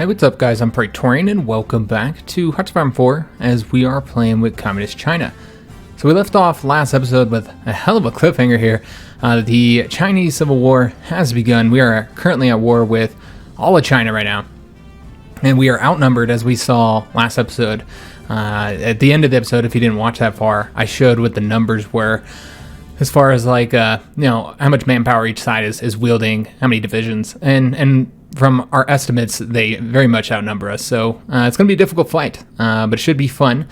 Hey, what's up guys, I'm Praetorian and welcome back to HOI4 as we are playing with Communist China. So we left off last episode with a hell of a cliffhanger here. The Chinese Civil War has begun. We are currently at war with all of China right now. And we are outnumbered as we saw last episode. At the end of the episode, if you didn't watch that far, I showed what the numbers were as far as like, how much manpower each side is wielding, how many divisions. And from our estimates, they very much outnumber us. So it's going to be a difficult fight, but it should be fun.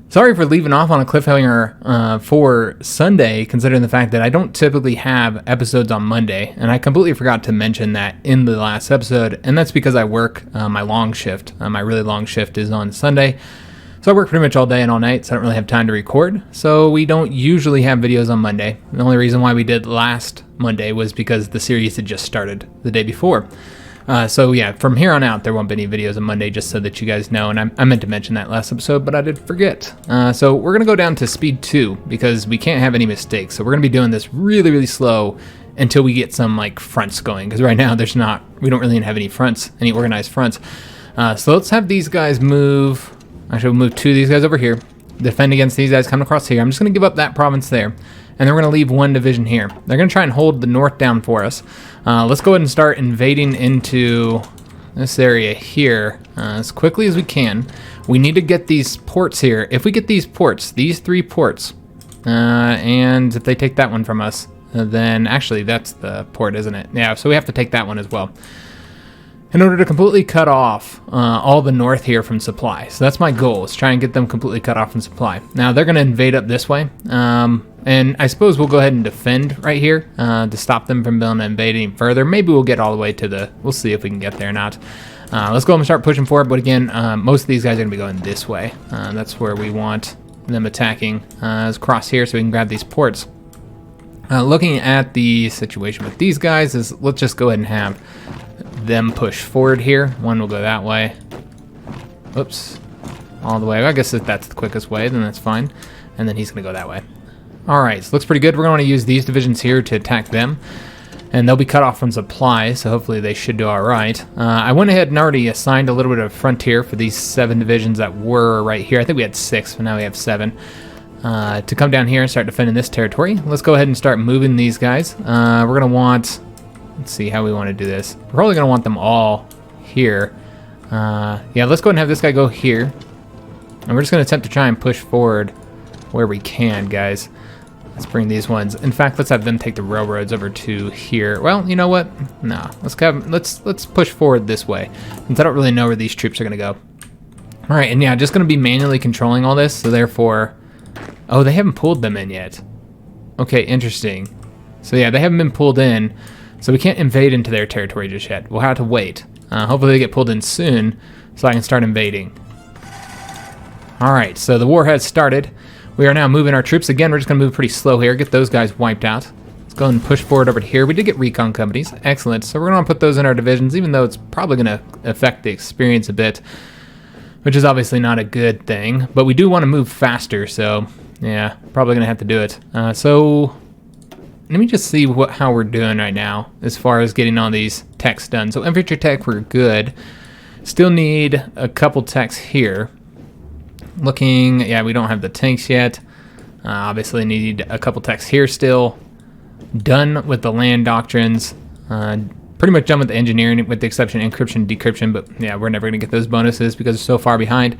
Sorry for leaving off on a cliffhanger for Sunday, considering the fact that I don't typically have episodes on Monday, and I completely forgot to mention that in the last episode, and that's because I work my long shift. My really long shift is on Sunday, so I work pretty much all day and all night, so I don't really have time to record, so we don't usually have videos on Monday. The only reason why we did last Monday was because the series had just started the day before. So yeah, from here on out, there won't be any videos on Monday, just so that you guys know, and I meant to mention that last episode, but I did forget. So we're going to go down to speed 2, because we can't have any mistakes, so we're going to be doing this really, really slow until we get some, like, fronts going, because right now we don't really have any fronts, any organized fronts. So let's have these guys move, actually we'll move 2 of these guys over here, defend against these guys coming across here. I'm just going to give up that province there. And then we're going to leave 1 division here. They're going to try and hold the north down for us. Let's go ahead and start invading into this area here as quickly as we can. We need to get these ports here. If we get these ports, these 3 ports, and if they take that one from us, then actually that's the port, isn't it? Yeah, so we have to take that one as well, in order to completely cut off all the north here from supply. So that's my goal, is try and get them completely cut off from supply. Now they're going to invade up this way, and I suppose we'll go ahead and defend right here to stop them from being invaded any further. Maybe we'll get all the way to we'll see if we can get there or not. Let's go and start pushing forward, but again, most of these guys are going to be going this way. That's where we want them attacking, across here so we can grab these ports. Looking at the situation with these guys, let's just go ahead and have them push forward here. 1 will go that way. Oops. All the way. I guess if that's the quickest way, then that's fine. And then he's going to go that way. Alright, so looks pretty good. We're going to use these divisions here to attack them. And they'll be cut off from supply, so hopefully they should do alright. I went ahead and already assigned a little bit of frontier for these 7 divisions that were right here. I think we had 6, but now we have 7. To come down here and start defending this territory. Let's go ahead and start moving these guys. We're going to want... Let's see how we want to do this. We're probably going to want them all here. Yeah, let's go ahead and have this guy go here. And we're just going to attempt to try and push forward where we can, guys. Let's bring these ones. In fact, let's have them take the railroads over to here. Well, you know what? No, let's push forward this way, since I don't really know where these troops are going to go. All right, and yeah, just going to be manually controlling all this. So therefore, oh, they haven't pulled them in yet. Okay, interesting. So yeah, they haven't been pulled in. So we can't invade into their territory just yet. We'll have to wait. Hopefully they get pulled in soon so I can start invading. Alright, so the war has started. We are now moving our troops. Again, we're just going to move pretty slow here. Get those guys wiped out. Let's go and push forward over to here. We did get recon companies. Excellent. So we're going to put those in our divisions, even though it's probably going to affect the experience a bit, which is obviously not a good thing. But we do want to move faster, so yeah, probably going to have to do it. So let me just see how we're doing right now as far as getting all these techs done. So infantry tech, we're good. Still need a couple techs here. Looking, yeah, we don't have the tanks yet. Obviously need a couple techs here still. Done with the land doctrines. Pretty much done with the engineering, with the exception of encryption, decryption, but yeah, we're never going to get those bonuses because it's so far behind.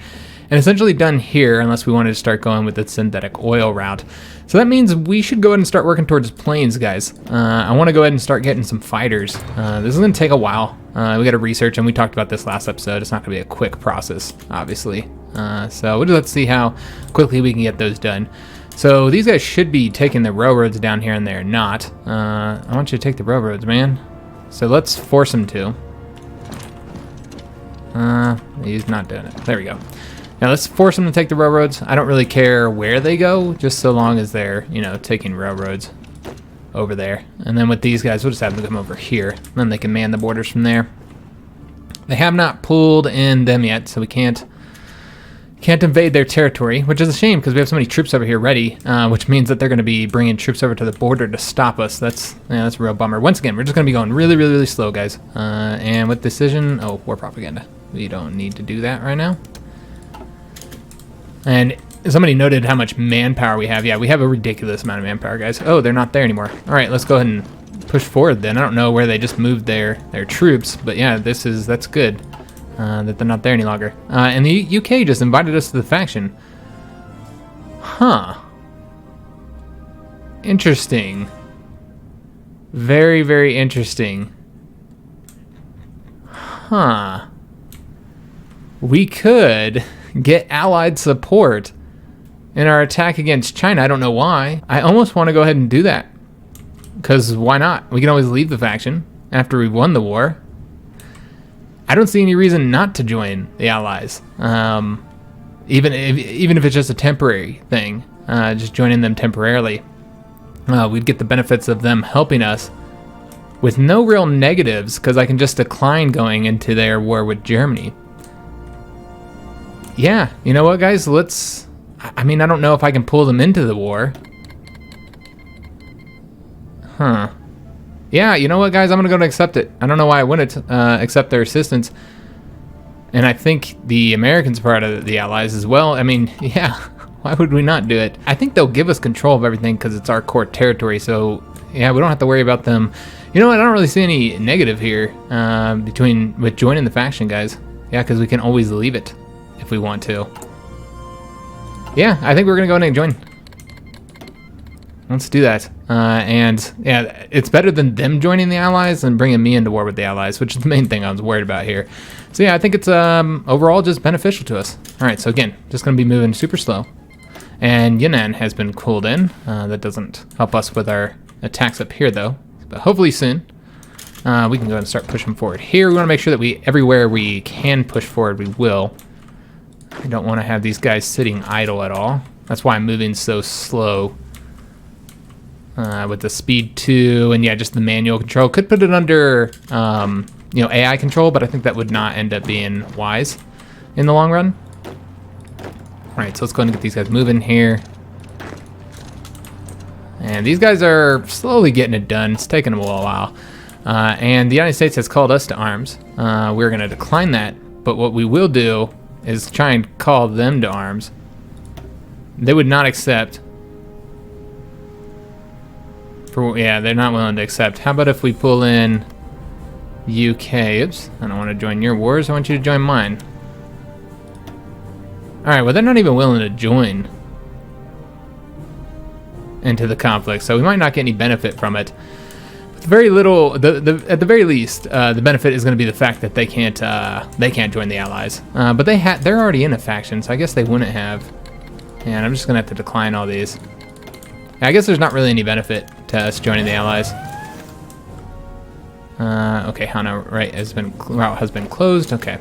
And essentially done here, unless we wanted to start going with the synthetic oil route. So that means we should go ahead and start working towards planes, guys. I want to go ahead and start getting some fighters. This is going to take a while. We got to research, and we talked about this last episode. It's not going to be a quick process, obviously. So we'll just have to see how quickly we can get those done. So these guys should be taking the railroads down here, and they're not. I want you to take the railroads, man. So let's force them to. He's not doing it. There we go. Now let's force them to take the railroads. I don't really care where they go, just so long as they're, taking railroads over there. And then with these guys, we'll just have them come over here. And then they can man the borders from there. They have not pulled in them yet, so we can't can't invade their territory, which is a shame because we have so many troops over here ready, which means that they're going to be bringing troops over to the border to stop us. That's a real bummer. Once again, we're just going to be going really, really, really slow, guys. And with decision, oh, war propaganda. We don't need to do that right now. And somebody noted how much manpower we have. Yeah, we have a ridiculous amount of manpower, guys. Oh, they're not there anymore. All right, let's go ahead and push forward then. I don't know where they just moved their troops, but yeah, that's good. That they're not there any longer. And the UK just invited us to the faction. Huh. Interesting. Very, very interesting. Huh. We could get allied support in our attack against China. I don't know why. I almost want to go ahead and do that. Because why not? We can always leave the faction after we've won the war. I don't see any reason not to join the Allies, even if it's just a temporary thing, just joining them temporarily. We'd get the benefits of them helping us with no real negatives, because I can just decline going into their war with Germany. Yeah, you know what, guys? I don't know if I can pull them into the war. Huh. Yeah, you know what, guys? I'm going to go and accept it. I don't know why I wouldn't accept their assistance. And I think the Americans are part of the Allies as well. I mean, yeah, why would we not do it? I think they'll give us control of everything because it's our core territory. So, yeah, we don't have to worry about them. You know what? I don't really see any negative here with joining the faction, guys. Yeah, because we can always leave it if we want to. Yeah, I think we're going to go ahead and join. Let's do that. And yeah, it's better than them joining the Allies and bringing me into war with the Allies, which is the main thing I was worried about here. So yeah, I think it's overall just beneficial to us. All right, so again, just going to be moving super slow. And Yunnan has been cooled in. That doesn't help us with our attacks up here, though. But hopefully soon, we can go ahead and start pushing forward. Here, we want to make sure that everywhere we can push forward, we will. We don't want to have these guys sitting idle at all. That's why I'm moving so slow. With the speed 2 and yeah, just the manual control. Could put it under AI control, but I think that would not end up being wise in the long run. All right, so let's go ahead and get these guys moving here. And these guys are slowly getting it done. It's taking them a little while. And the United States has called us to arms. We're going to decline that, but what we will do is try and call them to arms. They would not accept. Yeah, they're not willing to accept. How about if we pull in UK? Oops, I don't want to join your wars. I want you to join mine. All right, well, they're not even willing to join into the conflict, so we might not get any benefit from it. But very little, at the very least, the benefit is going to be the fact that they can't join the Allies. But they're already in a faction, so I guess they wouldn't have. And I'm just going to have to decline all these. I guess there's not really any benefit to us joining the Allies. Okay, Hana route has been closed. Okay,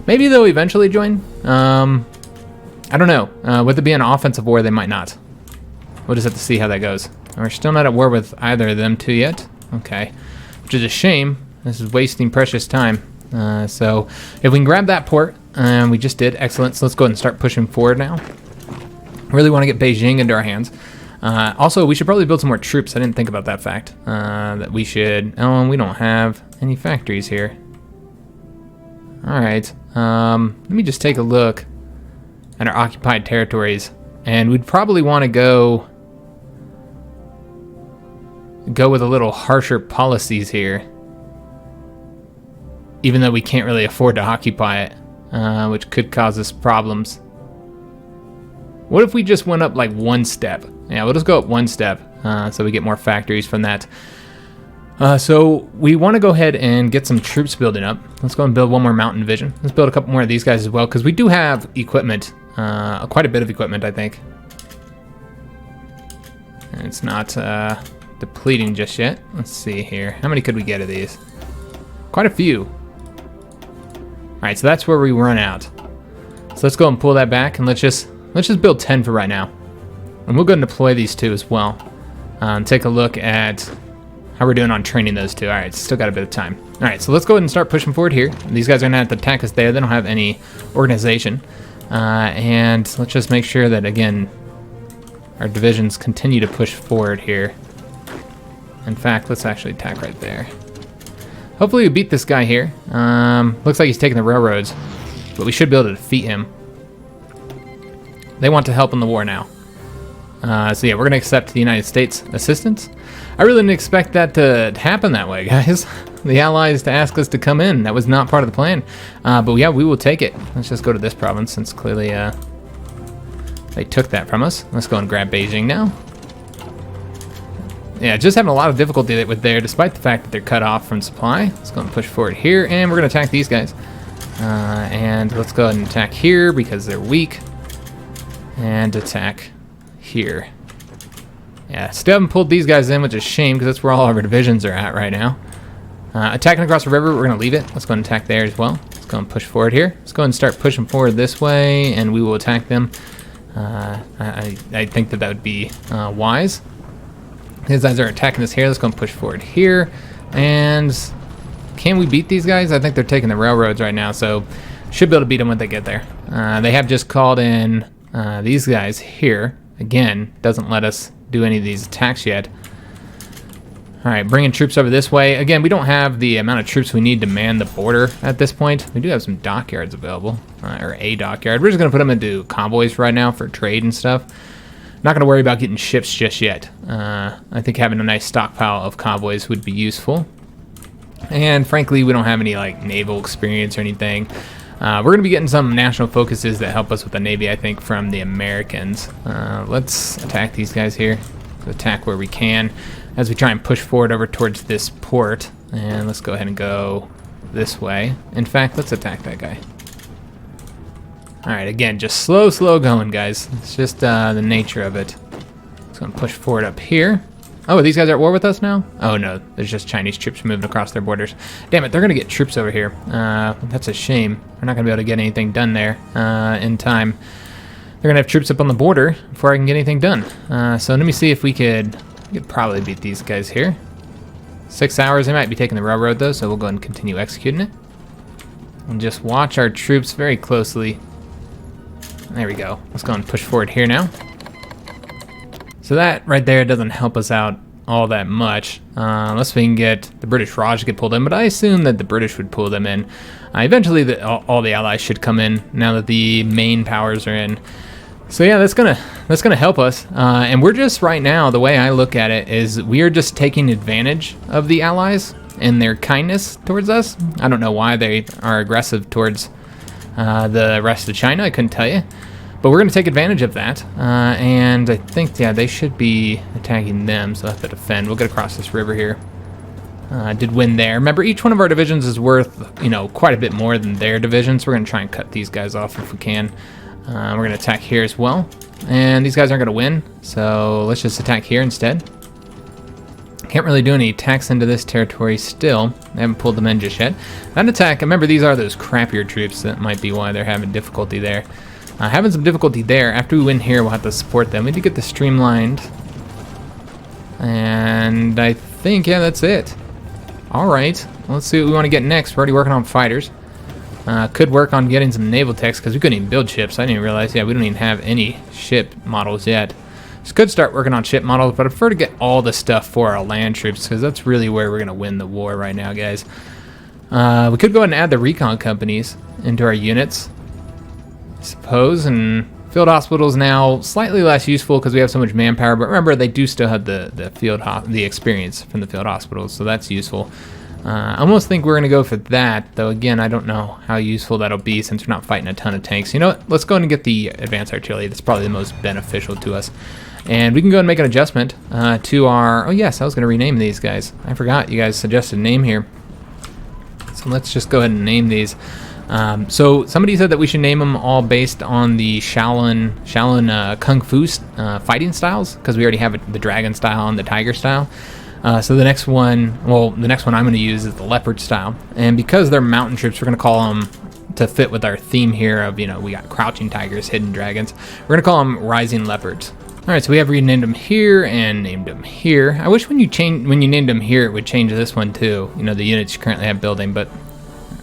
maybe they'll eventually join. I don't know. With it being an offensive war, they might not. We'll just have to see how that goes. We're still not at war with either of them two yet. Okay, which is a shame. This is wasting precious time. So if we can grab that port, we just did. Excellent. So let's go ahead and start pushing forward now. Really want to get Beijing into our hands. Also, we should probably build some more troops. I didn't think about that fact. That we should. Oh, we don't have any factories here. All right. Let me just take a look at our occupied territories, and we'd probably want to go with a little harsher policies here, even though we can't really afford to occupy it, which could cause us problems. What if we just went up like one step? Yeah, we'll just go up one step so we get more factories from that. So we want to go ahead and get some troops building up. Let's go and build one more mountain division. Let's build a couple more of these guys as well, because we do have equipment, quite a bit of equipment, I think. And it's not depleting just yet. Let's see here. How many could we get of these? Quite a few. All right, so that's where we run out. So let's go and pull that back, and let's just build 10 for right now. And we'll go and deploy these two as well. And take a look at how we're doing on training those two. All right, still got a bit of time. All right, so let's go ahead and start pushing forward here. These guys are gonna have to attack us there. They don't have any organization. And let's just make sure that, again, our divisions continue to push forward here. In fact, let's actually attack right there. Hopefully we beat this guy here. Looks like he's taking the railroads, but we should be able to defeat him. They want to help in the war now. So yeah, we're going to accept the United States assistance. I really didn't expect that to happen that way, guys. The Allies to ask us to come in. That was not part of the plan. But yeah, we will take it. Let's just go to this province since clearly they took that from us. Let's go and grab Beijing now. Yeah, just having a lot of difficulty with there, despite the fact that they're cut off from supply. Let's go and push forward here, and we're going to attack these guys. And let's go ahead and attack here because they're weak. And attack here. Yeah, still haven't pulled these guys in, which is a shame because that's where all of our divisions are at right now. Attacking across the river, we're going to leave it. Let's go and attack there as well. Let's go and push forward here. Let's go and start pushing forward this way, and we will attack them. I think that would be wise. These guys are attacking us here. Let's go and push forward here. And can we beat these guys? I think they're taking the railroads right now, so should be able to beat them when they get there. They have just called in these guys here. Again, doesn't let us do any of these attacks yet. All right, bringing troops over this way. Again, we don't have the amount of troops we need to man the border at this point. We do have some dockyards available, or a dockyard. We're just going to put them into convoys right now for trade and stuff. Not going to worry about getting ships just yet. I think having a nice stockpile of convoys would be useful. And frankly, we don't have any like naval experience or anything. We're going to be getting some national focuses that help us with the Navy, I think, from the Americans. Let's attack these guys here. Let's attack where we can as we try and push forward over towards this port. And let's go ahead and go this way. In fact, let's attack that guy. All right, again, just slow going, guys. It's just the nature of it. Let's go and push forward up here. Oh, these guys are at war with us now? Oh, no. There's just Chinese troops moving across their borders. Damn it, they're going to get troops over here. That's a shame. We're not going to be able to get anything done there in time. They're going to have troops up on the border before I can get anything done. So let me see if we could probably beat these guys here. 6 hours. They might be taking the railroad, though, so we'll go ahead and continue executing it. And just watch our troops very closely. There we go. Let's go and push forward here now. So that right there doesn't help us out all that much, unless we can get the British Raj to get pulled in, but I assume that the British would pull them in. Eventually all the allies should come in now that the main powers are in. So yeah, that's gonna help us. And we're just right now, the way I look at it is we are just taking advantage of the allies and their kindness towards us. I don't know why they are aggressive towards the rest of China, I couldn't tell you. But we're going to take advantage of that, and I think, yeah, they should be attacking them, so I have to defend. We'll get across this river here. Did win there. Remember, each one of our divisions is worth, quite a bit more than their divisions. We're going to try and cut these guys off if we can. We're going to attack here as well, and these guys aren't going to win, so let's just attack here instead. Can't really do any attacks into this territory still. I haven't pulled them in just yet. That attack, remember, these are those crappier troops. That might be why they're having difficulty there. Having some difficulty there. After we win here, we'll have to support them. We need to get this streamlined. And I think, yeah, that's it. All right. Let's see what we want to get next. We're already working on fighters. Could work on getting some naval techs because we couldn't even build ships. I didn't realize, yeah, we don't even have any ship models yet. So could start working on ship models, but I prefer to get all the stuff for our land troops because that's really where we're going to win the war right now, guys. We could go ahead and add the recon companies into our units, I suppose, and field hospitals now slightly less useful because we have so much manpower, but remember they do still have the experience from the field hospitals, so that's useful. I almost think we're going to go for that, though again, I don't know how useful that'll be since we're not fighting a ton of tanks. You know what, let's go ahead and get the advanced artillery. That's probably the most beneficial to us. And we can go ahead and make an adjustment to our, oh yes, I was going to rename these guys. I forgot you guys suggested a name here. So let's just go ahead and name these. So somebody said that we should name them all based on the Shaolin Kung Fu fighting styles, because we already have the dragon style and the tiger style. So the next one I'm going to use is the leopard style. And because they're mountain troops, we're going to call them, to fit with our theme here of, we got crouching tigers, hidden dragons, we're going to call them rising leopards. All right, so we have renamed them here and named them here. I wish when you named them here, it would change this one too. The units you currently have building, but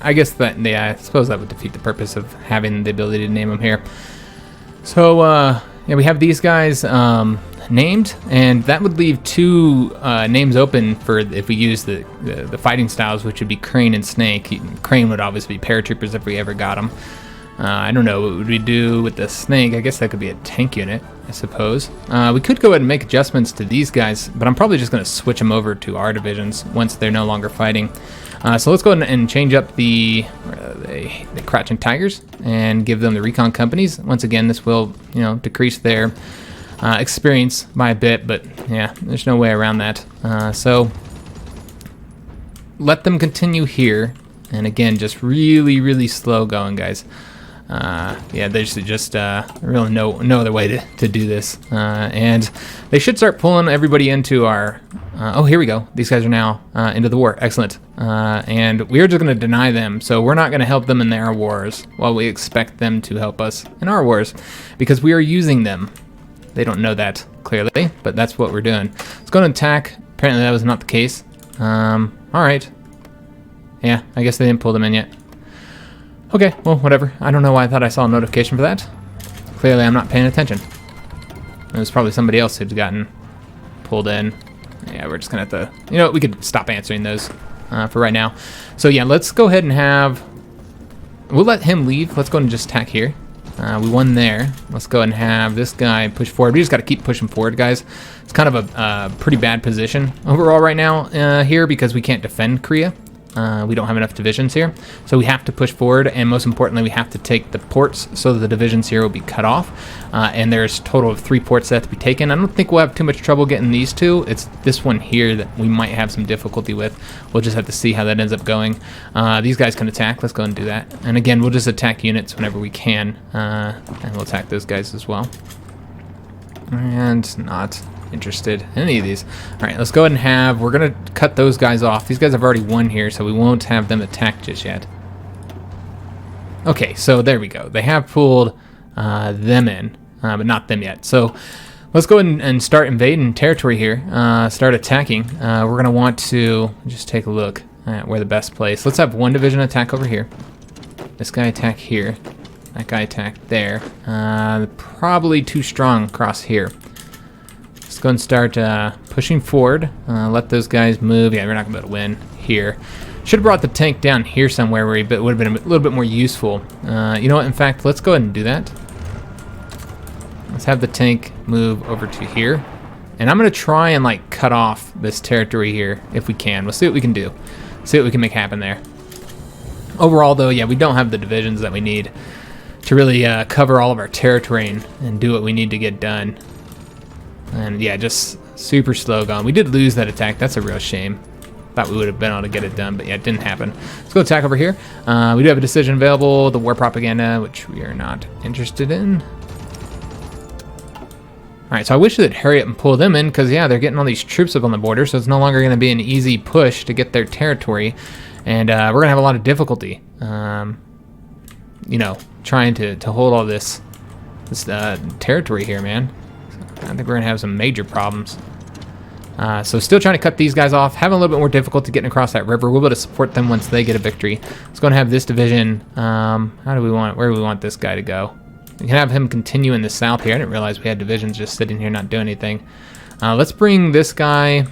I guess that, yeah, I suppose that would defeat the purpose of having the ability to name them here. So, yeah, we have these guys named, and that would leave 2 names open for if we use the fighting styles, which would be Crane and Snake. Crane would obviously be paratroopers if we ever got them. I don't know, what would we do with the Snake? I guess that could be a tank unit, I suppose. We could go ahead and make adjustments to these guys, but I'm probably just going to switch them over to our divisions once they're no longer fighting. So let's go ahead and change up the Crouching Tigers and give them the recon companies. Once again, this will, you know, decrease their experience by a bit, but yeah, there's no way around that. So let them continue here, and again, just really slow going, guys. Yeah, there's just really no other way to do this. And they should start pulling everybody into our... oh, here we go. These guys are now into the war. Excellent. And we're just going to deny them. So we're not going to help them in their wars while we expect them to help us in our wars, because we are using them. They don't know that clearly, but that's what we're doing. Let's go and attack. Apparently that was not the case. All right. Yeah, I guess they didn't pull them in yet. Okay, well, whatever. I don't know why I thought I saw a notification for that. Clearly, I'm not paying attention. It was probably somebody else who's gotten pulled in. Yeah, we're just gonna have to... You know, we could stop answering those for right now. So yeah, let's go ahead and have... We'll let him leave. Let's go and just attack here. We won there. Let's go ahead and have this guy push forward. We just got to keep pushing forward, guys. It's kind of a pretty bad position overall right now here, because we can't defend Korea. We don't have enough divisions here, so we have to push forward, and most importantly, we have to take the ports so that the divisions here will be cut off, and there's a total of 3 ports that have to be taken. I don't think we'll have too much trouble getting these 2. It's this one here that we might have some difficulty with. We'll just have to see how that ends up going. These guys can attack. Let's go and do that. And again, we'll just attack units whenever we can, and we'll attack those guys as well. And not interested in any of these. All right, let's go ahead and have... We're going to cut those guys off. These guys have already won here, so we won't have them attack just yet. Okay, so there we go. They have pulled them in, but not them yet. So let's go ahead and start invading territory here. Start attacking. We're going to want to just take a look at where the best place. Let's have 1 division attack over here. This guy attack here. That guy attack there. Probably too strong across here. Let's go and start pushing forward. Let those guys move. Yeah, we're not going to be able to win here. Should have brought the tank down here somewhere where it would have been a little bit more useful. You know what? In fact, let's go ahead and do that. Let's have the tank move over to here. And I'm going to try and like cut off this territory here if we can. We'll see what we can do. See what we can make happen there. Overall, though, yeah, we don't have the divisions that we need to really cover all of our territory and do what we need to get done. And yeah, just super slow going. We did lose that attack. That's a real shame. Thought we would have been able to get it done, but yeah, it didn't happen. Let's go attack over here. We do have a decision available, the war propaganda, which we are not interested in. All right, so I wish they'd hurry up and pull them in, because yeah, they're getting all these troops up on the border, so it's no longer going to be an easy push to get their territory, and we're going to have a lot of difficulty, you know, trying to hold all this territory here, man. I think we're going to have some major problems. So still trying to cut these guys off. Having a little bit more difficulty getting across that river. We'll be able to support them once they get a victory. Let's go and have this division. How do we want... Where do we want this guy to go? We can have him continue in the south here. I didn't realize we had divisions just sitting here not doing anything. Let's bring this guy...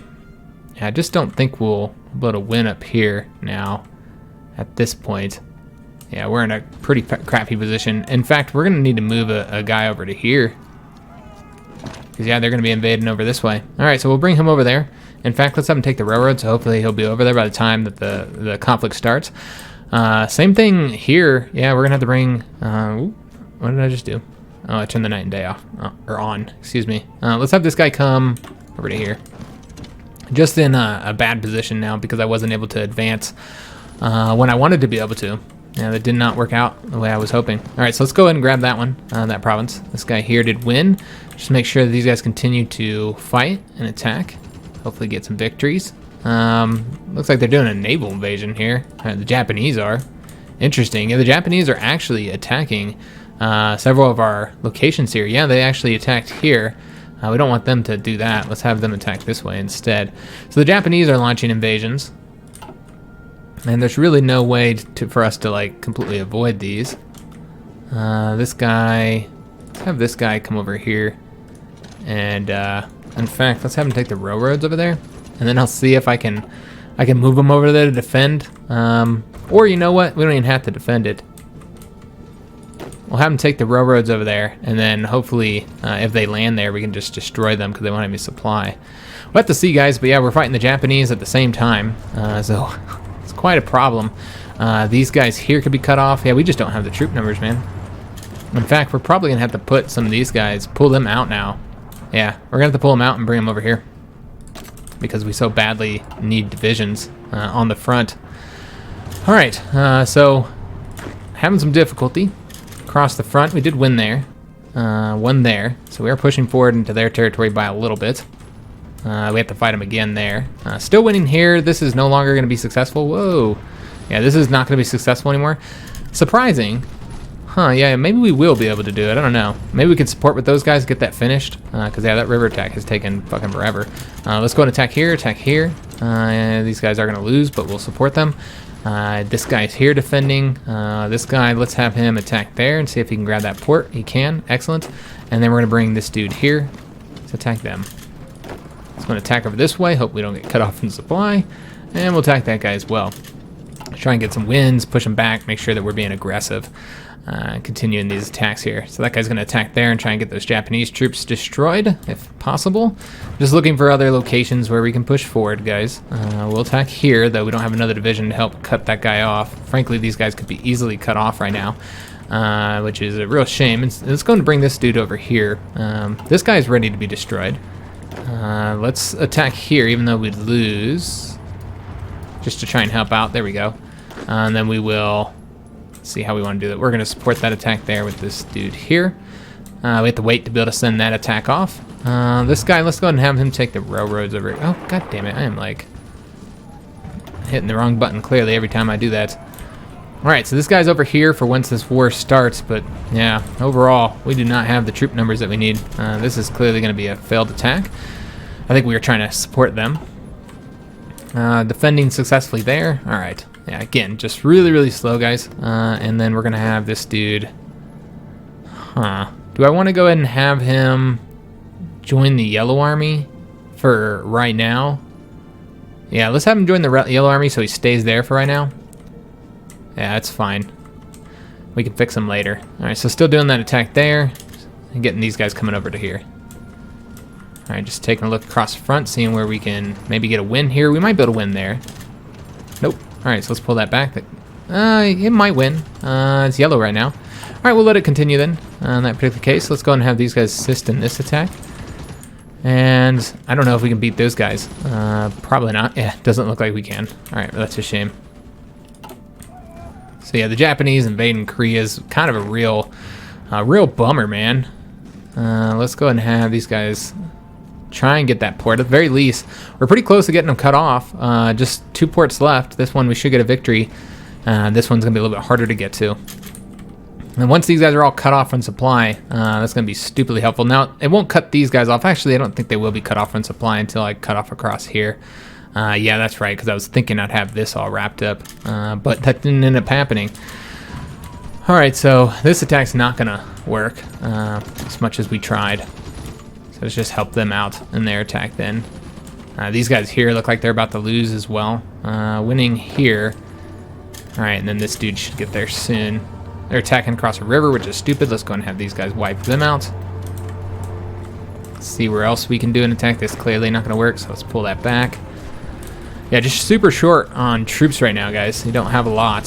Yeah, I just don't think we'll be able to win up here now at this point. Yeah, we're in a pretty crappy position. In fact, we're going to need to move a guy over to here. Because, yeah, they're going to be invading over this way. All right, so we'll bring him over there. In fact, let's have him take the railroad, so hopefully he'll be over there by the time that the conflict starts. Same thing here. Yeah, we're going to have to bring... what did I just do? Oh, I turned the night and day off. Or on, excuse me. Let's have this guy come over to here. Just in a bad position now because I wasn't able to advance when I wanted to be able to. Yeah, that did not work out the way I was hoping. All right, so let's go ahead and grab that one, that province. This guy here did win. Just make sure that these guys continue to fight and attack. Hopefully get some victories. Looks like they're doing a naval invasion here. The Japanese are. Interesting. Yeah, the Japanese are actually attacking several of our locations here. Yeah, they actually attacked here. We don't want them to do that. Let's have them attack this way instead. So the Japanese are launching invasions. And there's really no way for us to like completely avoid these. This guy, let's have this guy come over here. And in fact, let's have him take the railroads over there. And then I'll see if I can move him over there to defend. Or you know what? We don't even have to defend it. We'll have them take the railroads over there, and then hopefully, if they land there, we can just destroy them because they won't have any supply. We'll have to see, guys, but yeah, we're fighting the Japanese at the same time, so it's quite a problem. These guys here could be cut off. Yeah, we just don't have the troop numbers, man. In fact, we're probably going to have to put some of these guys, pull them out now. Yeah, we're going to have to pull them out and bring them over here because we so badly need divisions on the front. All right, so having some difficulty. Across the front, we did win there. One there. So we are pushing forward into their territory by a little bit. We have to fight them again there. Still winning here. This is no longer going to be successful. Whoa. Yeah, this is not going to be successful anymore. Surprising. Huh, yeah, maybe we will be able to do it. I don't know. Maybe we can support with those guys, get that finished. Because, yeah, that river attack has taken fucking forever. Let's go and attack here, attack here. These guys are going to lose, but we'll support them. This guy's here defending. This guy, let's have him attack there and see if he can grab that port. He can. Excellent. And then we're going to bring this dude here. Let's attack them. Let's go and attack over this way. Hope we don't get cut off from supply. And we'll attack that guy as well. Try and get some wins, push him back, make sure that we're being aggressive. Continuing these attacks here. So that guy's going to attack there and try and get those Japanese troops destroyed, if possible. Just looking for other locations where we can push forward, guys. We'll attack here, though we don't have another division to help cut that guy off. Frankly, these guys could be easily cut off right now, which is a real shame. It's going to bring this dude over here. This guy's ready to be destroyed. Let's attack here, even though we'd lose, just to try and help out. There we go. And then we will see how we want to do that. We're going to support that attack there with this dude here. We have to wait to be able to send that attack off. This guy, let's go ahead and have him take the railroads over. Oh, god damn it. I am like hitting the wrong button clearly every time I do that. Alright, so this guy's over here for once this war starts, but yeah, overall, we do not have the troop numbers that we need. This is clearly going to be a failed attack. I think we were trying to support them. Defending successfully there. Alright. Yeah, again, just really, really slow, guys. And then we're going to have this dude. Huh. Do I want to go ahead and have him join the Yellow Army for right now? Yeah, let's have him join the Yellow Army so he stays there for right now. Yeah, that's fine. We can fix him later. Alright, so still doing that attack there. And getting these guys coming over to here. Alright, just taking a look across the front, seeing where we can maybe get a win here. We might be able to win there. Nope. Alright, so let's pull that back. It might win. It's yellow right now. Alright, we'll let it continue then. In that particular case, let's go ahead and have these guys assist in this attack. And I don't know if we can beat those guys. Probably not. Yeah, doesn't look like we can. Alright, that's a shame. So yeah, the Japanese invading Korea is kind of a real bummer, man. Let's go ahead and have these guys try and get that port. At the very least, we're pretty close to getting them cut off. Just 2 ports left. This one we should get a victory. This one's gonna be a little bit harder to get to. And once these guys are all cut off from supply, that's gonna be stupidly helpful. Now, it won't cut these guys off. Actually, I don't think they will be cut off from supply until I cut off across here. Yeah, that's right, because I was thinking I'd have this all wrapped up, but that didn't end up happening. All right, so this attack's not gonna work as much as we tried. So let's just help them out in their attack then. These guys here look like they're about to lose as well. Winning here. All right, and then this dude should get there soon. They're attacking across a river, which is stupid. Let's go and have these guys wipe them out. Let's see where else we can do an attack. This clearly not gonna work, so let's pull that back. Yeah, just super short on troops right now, guys. We don't have a lot,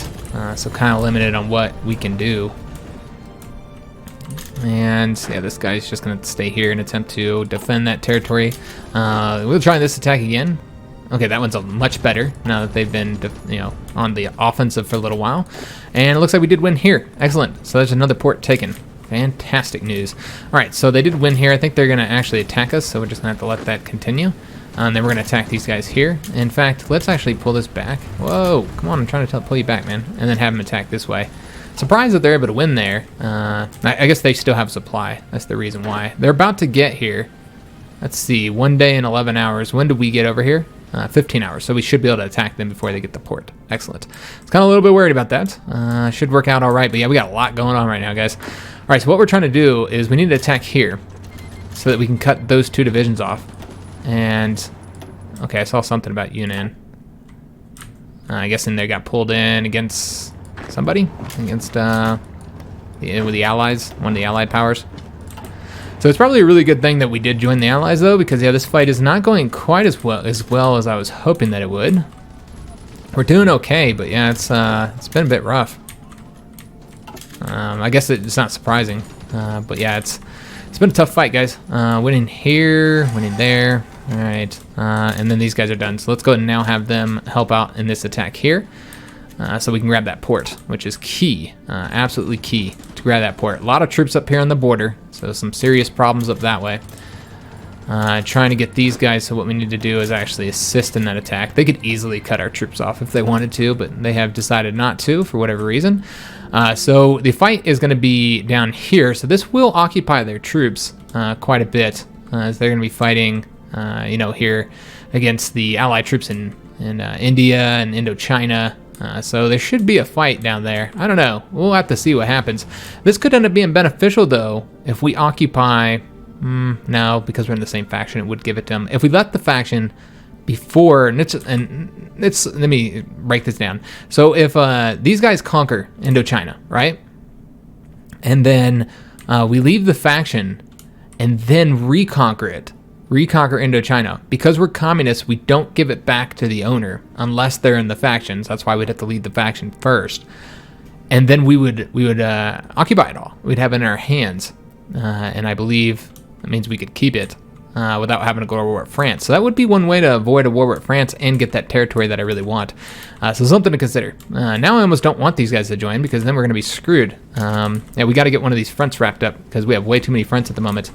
so kind of limited on what we can do. And yeah, this guy's just gonna stay here and attempt to defend that territory. We'll try this attack again. Okay, that one's much better now that they've been, on the offensive for a little while. And it looks like we did win here. Excellent. So there's another port taken. Fantastic news. All right, so they did win here. I think they're gonna actually attack us, so we're just gonna have to let that continue. And then we're gonna attack these guys here. In fact, let's actually pull this back. Whoa, come on, I'm trying to pull you back, man. And then have them attack this way. Surprised that they're able to win there. I guess they still have supply. That's the reason why. They're about to get here. Let's see, 1 day and 11 hours. When did we get over here? 15 hours, so we should be able to attack them before they get to port. Excellent. It's kind of a little bit worried about that. Should work out all right, but yeah, we got a lot going on right now, guys. All right, so what we're trying to do is we need to attack here so that we can cut those 2 divisions off. And, okay, I saw something about Yunnan. I guess they got pulled in against somebody, against with the allies, one of the allied powers. So it's probably a really good thing that we did join the allies, though, because yeah, this fight is not going quite as well as I was hoping that it would. We're doing okay, but yeah, it's been a bit rough. I guess it's not surprising, but yeah, it's been a tough fight, guys. Winning here, winning there. All right, and then these guys are done. So let's go ahead and now have them help out in this attack here. So we can grab that port, which is key, absolutely key to grab that port. A lot of troops up here on the border, so some serious problems up that way. Trying to get these guys, so what we need to do is actually assist in that attack. They could easily cut our troops off if they wanted to, but they have decided not to for whatever reason. So the fight is going to be down here, so this will occupy their troops quite a bit, as they're going to be fighting, here against the allied troops in India and Indochina. So there should be a fight down there. I don't know. We'll have to see what happens. This could end up being beneficial, though, if we occupy... no, because we're in the same faction, it would give it to them. If we let the faction before... let me break this down. So if these guys conquer Indochina, right? And then we leave the faction and then reconquer Indochina. Because we're communists, we don't give it back to the owner unless they're in the factions. That's why we'd have to lead the faction first, and then we would occupy it all. We'd have it in our hands, and I believe that means we could keep it without having to go to war with France. So that would be one way to avoid a war with France and get that territory that I really want. So something to consider. Now I almost don't want these guys to join, because then we're going to be screwed. Yeah, we got to get one of these fronts wrapped up, because we have way too many fronts at the moment.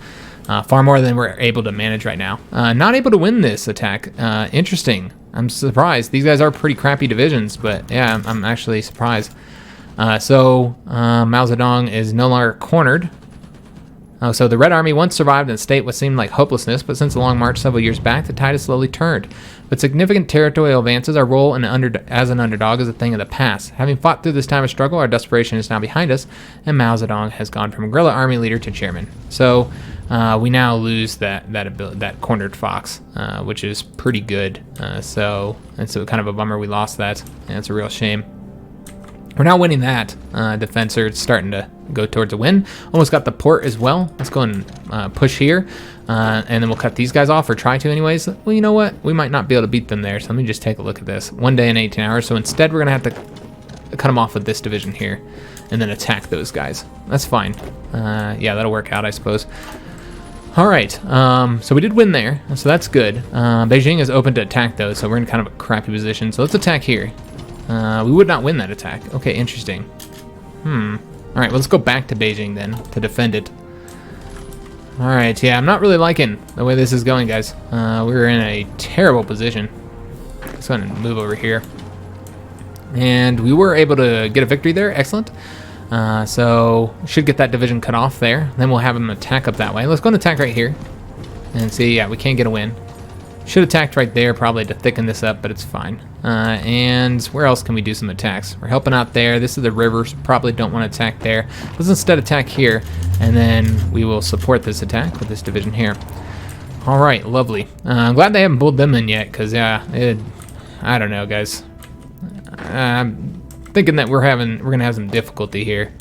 Far more than we're able to manage right now. Not able to win this attack. Interesting. I'm surprised. These guys are pretty crappy divisions, but yeah, I'm actually surprised. So Mao Zedong is no longer cornered. So the Red Army once survived in a state what seemed like hopelessness, but since the long march several years back, the tide has slowly turned. With significant territorial advances, our role as an underdog is a thing of the past. Having fought through this time of struggle, our desperation is now behind us, and Mao Zedong has gone from guerrilla army leader to chairman. So we now lose that cornered fox, which is pretty good. So kind of a bummer we lost that, and it's a real shame. We're now winning that. Defensor, it's starting to go towards a win. Almost got the port as well. Let's go and push here. And then we'll cut these guys off, or try to anyways. Well, you know what? We might not be able to beat them there, so let me just take a look at this. 1 day and 18 hours. So instead, we're going to have to cut them off with this division here and then attack those guys. That's fine. Yeah, that'll work out, I suppose. All right, so we did win there, so that's good. Beijing is open to attack, though, so we're in kind of a crappy position. So let's attack here. We would not win that attack. Okay, interesting. All right, well, let's go back to Beijing then to defend it. All right, yeah, I'm not really liking the way this is going, guys. We're in a terrible position. Let's go ahead and move over here. And we were able to get a victory there. Excellent. So should get that division cut off there. Then we'll have them attack up that way. Let's go and attack right here and see. Yeah, we can't get a win. Should have attacked right there probably to thicken this up, but it's fine. And where else can we do some attacks? We're helping out there. This is the river, so probably don't want to attack there. Let's instead attack here, and then we will support this attack with this division here. All right, lovely. I'm glad they haven't pulled them in yet, because yeah, I don't know, guys. I'm thinking that we're gonna have some difficulty here.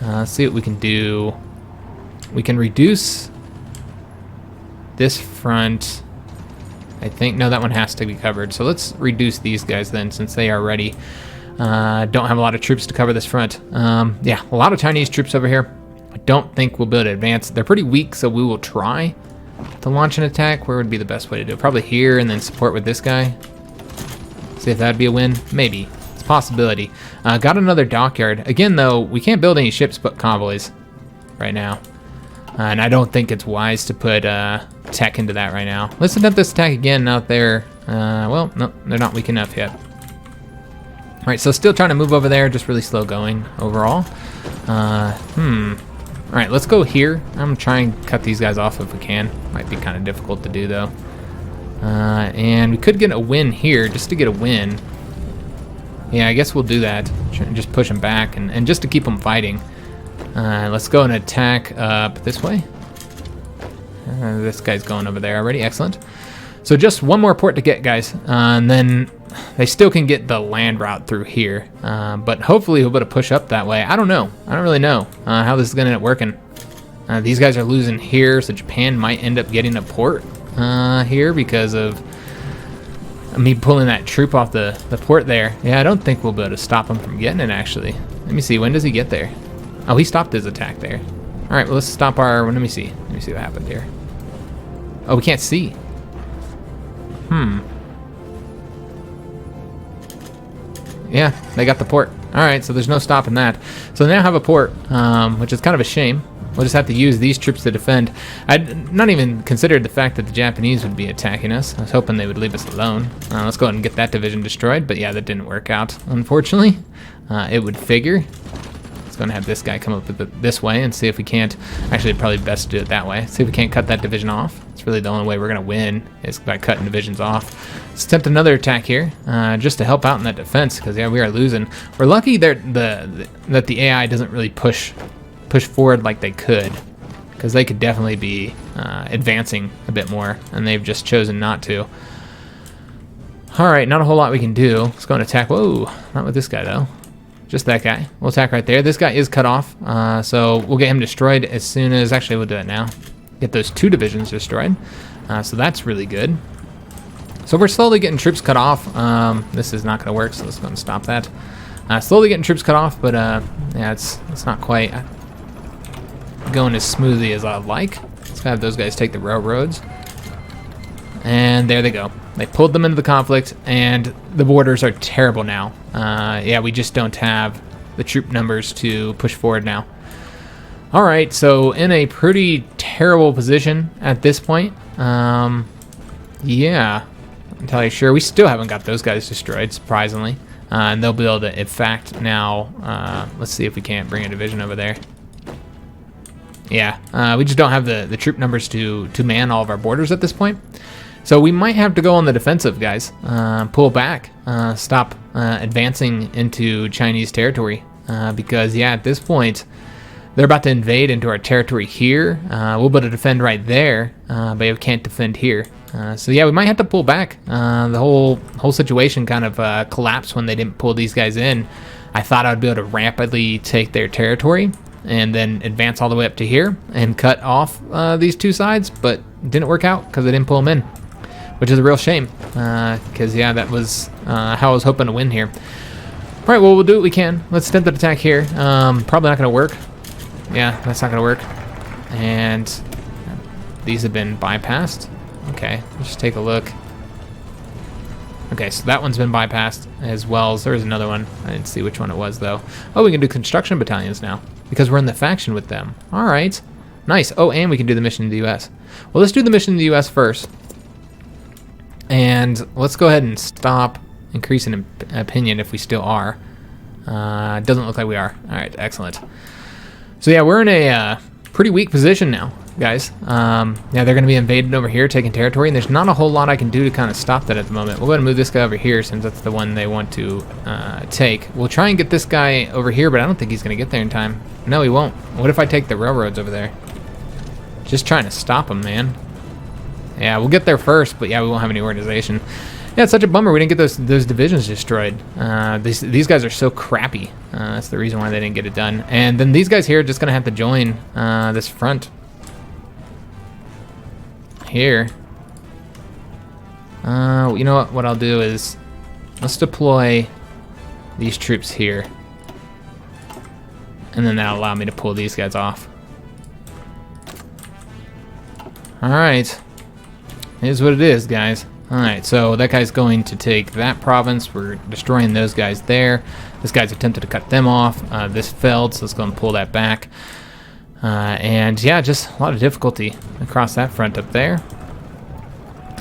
Let's see what we can do. We can reduce this front. I think, no, that one has to be covered. So let's reduce these guys then, since they are ready. Don't have a lot of troops to cover this front. Yeah, a lot of Chinese troops over here. I don't think we'll be able to advance. They're pretty weak, so we will try to launch an attack. Where would be the best way to do it? Probably here, and then support with this guy. See if that'd be a win. Maybe. It's a possibility. Got another dockyard. Again, though, we can't build any ships but convoys right now. And I don't think it's wise to put tech into that right now. Let's attempt this attack again out there. Well, no, they're not weak enough yet. All right, so still trying to move over there, just really slow going overall. All right, let's go here. I'm gonna try and cut these guys off if we can. Might be kind of difficult to do though. And we could get a win here just to get a win. Yeah, I guess we'll do that. Just push them back and just to keep them fighting. Let's go and attack up this way. This guy's going over there already. Excellent. So just one more port to get, guys. And then they still can get the land route through here. But hopefully we'll be able to push up that way. I don't know. I don't really know how this is going to end up working. These guys are losing here, so Japan might end up getting a port here because of me pulling that troop off the port there. Yeah, I don't think we'll be able to stop him from getting it, actually. Let me see. When does he get there? Oh, he stopped his attack there. All right, well, let's stop our... Let me see. Let me see what happened here. Oh, we can't see. Yeah, they got the port. All right, so there's no stopping that. So they now have a port, which is kind of a shame. We'll just have to use these troops to defend. I'd not even considered the fact that the Japanese would be attacking us. I was hoping they would leave us alone. Let's go ahead and get that division destroyed, but yeah, that didn't work out, unfortunately. It would figure. It's going to have this guy come up with this way and see if we can't... Actually, it'd probably best to do it that way. See if we can't cut that division off. It's really the only way we're going to win is by cutting divisions off. Let's attempt another attack here, just to help out in that defense, because yeah, we are losing. We're lucky that the AI doesn't really push forward like they could, because they could definitely be advancing a bit more, and they've just chosen not to. All right, not a whole lot we can do. Let's go and attack. Whoa, not with this guy though. Just that guy. We'll attack right there. This guy is cut off, so we'll get him destroyed as soon as... Actually, we'll do it now. Get those 2 divisions destroyed. So that's really good. So we're slowly getting troops cut off. This is not going to work, so let's go and stop that. Slowly getting troops cut off, but yeah, it's not quite going as smoothly as I'd like. Let's have those guys take the railroads. And there they go. They pulled them into the conflict, and the borders are terrible now. Yeah, we just don't have the troop numbers to push forward now. All right, so in a pretty terrible position at this point. Yeah, I'm entirely sure. We still haven't got those guys destroyed, surprisingly. And they'll be able to, in fact, now... let's see if we can't bring a division over there. Yeah, we just don't have the troop numbers to man all of our borders at this point. So we might have to go on the defensive, guys. Pull back. Stop advancing into Chinese territory. Because, yeah, at this point, they're about to invade into our territory here. We'll be able to defend right there, but we can't defend here. So, yeah, we might have to pull back. The whole situation kind of collapsed when they didn't pull these guys in. I thought I would be able to rapidly take their territory and then advance all the way up to here and cut off these 2 sides, but it didn't work out because they didn't pull them in, which is a real shame, because, yeah, that was how I was hoping to win here. All right, well, we'll do what we can. Let's attempt an attack here. Probably not going to work. Yeah, that's not going to work. And these have been bypassed. Okay, let's just take a look. Okay, so that one's been bypassed as well as there's another one. I didn't see which one it was, though. Oh, we can do construction battalions now because we're in the faction with them. All right, nice. Oh, and we can do the mission in the U.S. Well, let's do the mission in the U.S. first. And let's go ahead and stop increasing opinion if we still are. It doesn't look like we are. All right, excellent. So yeah, we're in a pretty weak position now, guys. Yeah, they're going to be invading over here, taking territory, and there's not a whole lot I can do to kind of stop that at the moment. We're going to move this guy over here since that's the one they want to take. We'll try and get this guy over here, but I don't think he's going to get there in time. No, he won't. What if I take the railroads over there? Just trying to stop him, man. Yeah, we'll get there first, but yeah, we won't have any organization. Yeah, it's such a bummer we didn't get those divisions destroyed. These guys are so crappy. That's the reason why they didn't get it done. And then these guys here are just going to have to join this front here. You know what I'll do is let's deploy these troops here. And then that'll allow me to pull these guys off. All right. Here's what it is, guys. Alright, so that guy's going to take that province. We're destroying those guys there. This guy's attempted to cut them off. This failed, so let's go and pull that back. And yeah, just a lot of difficulty across that front up there.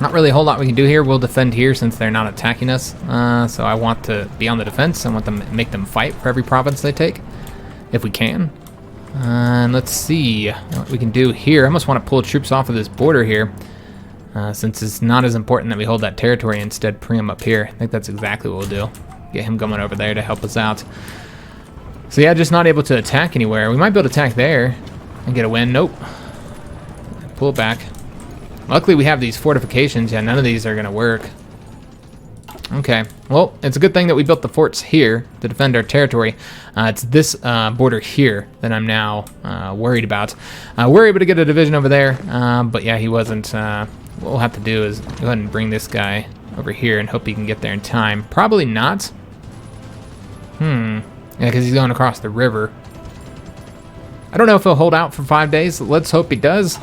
Not really a whole lot we can do here. We'll defend here since they're not attacking us. So I want to be on the defense. I want them make them fight for every province they take, if we can. And let's see what we can do here. I almost want to pull troops off of this border here. Since it's not as important that we hold that territory, instead bring him up here. I think that's exactly what we'll do. Get him going over there to help us out. So yeah, just not able to attack anywhere. We might be able to attack there and get a win. Nope. Pull it back. Luckily we have these fortifications. Yeah, none of these are going to work. Okay, well, it's a good thing that we built the forts here to defend our territory. It's this border here that I'm now worried about. We're able to get a division over there, but yeah, he wasn't. What we'll have to do is go ahead and bring this guy over here and hope he can get there in time. Probably not. Yeah, because he's going across the river. I don't know if he'll hold out for 5 days. Let's hope he does,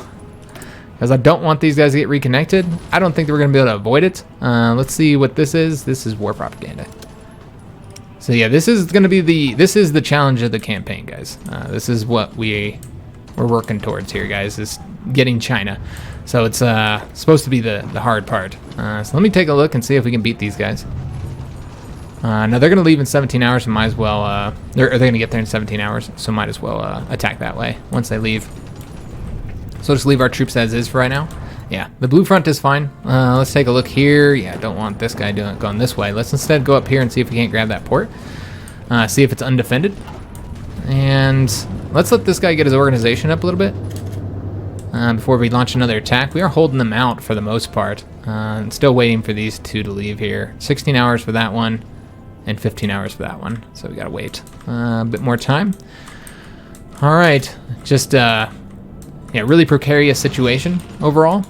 because I don't want these guys to get reconnected. I don't think that we're going to be able to avoid it. Let's see what this is. This is war propaganda. So yeah, this is going to be the challenge of the campaign, guys. This is what we're working towards here, guys, is getting China. So it's supposed to be the hard part. So let me take a look and see if we can beat these guys. Now they're going to leave in 17 hours, so might as well, they're going to get there in 17 hours, so might as well attack that way once they leave. So just leave our troops as is for right now. Yeah, the blue front is fine. Let's take a look here. Yeah, don't want this guy going this way. Let's instead go up here and see if we can't grab that port. See if it's undefended. And let's let this guy get his organization up a little bit before we launch another attack. We are holding them out for the most part. And still waiting for these two to leave here. 16 hours for that one and 15 hours for that one. So we gotta wait a bit more time. All right, just yeah, really precarious situation overall,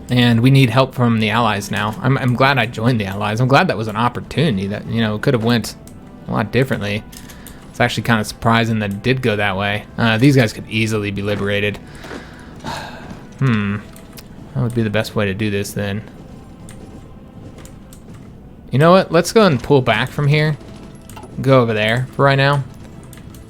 and we need help from the allies now. I'm glad I joined the allies. I'm glad that was an opportunity that, you know, could have went a lot differently. It's actually kind of surprising that it did go that way. These guys could easily be liberated. That would be the best way to do this then. You know what? Let's go and pull back from here. Go over there for right now.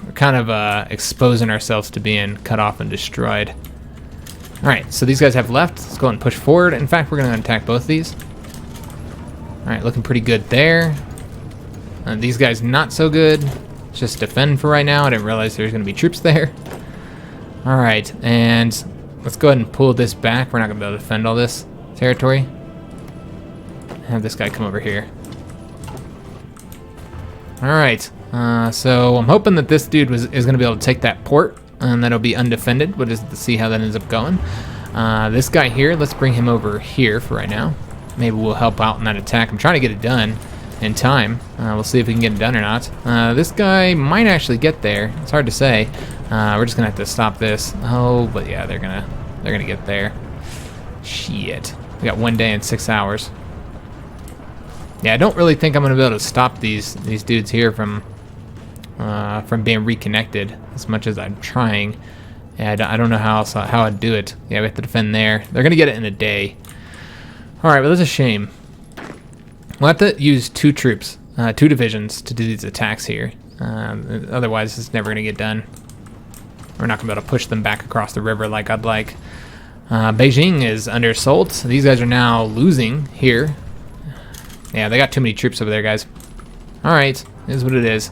We're kind of exposing ourselves to being cut off and destroyed. All right, so these guys have left. Let's go ahead and push forward. In fact, we're going to attack both these. All right, looking pretty good there. These guys not so good. Just defend for right now. I didn't realize there was going to be troops there. All right, and let's go ahead and pull this back. We're not going to be able to defend all this territory. Have this guy come over here. All right. So I'm hoping that this dude is going to be able to take that port, and that'll be undefended. We'll just see how that ends up going. This guy here, let's bring him over here for right now. Maybe we'll help out in that attack. I'm trying to get it done in time. We'll see if we can get it done or not. This guy might actually get there. It's hard to say. We're just gonna have to stop this. Oh, but yeah, they're gonna get there. Shit. We got 1 day and 6 hours. Yeah, I don't really think I'm gonna be able to stop these dudes here from being reconnected as much as I'm trying. Yeah, I don't know how I'd do it. Yeah, we have to defend there. They're gonna get it in a day. All right, well, that's a shame. We'll have to use two divisions to do these attacks here. Otherwise, it's never gonna get done. We're not gonna be able to push them back across the river like I'd like. Beijing is under assault. So these guys are now losing here. Yeah, they got too many troops over there, guys. All right, it is what it is.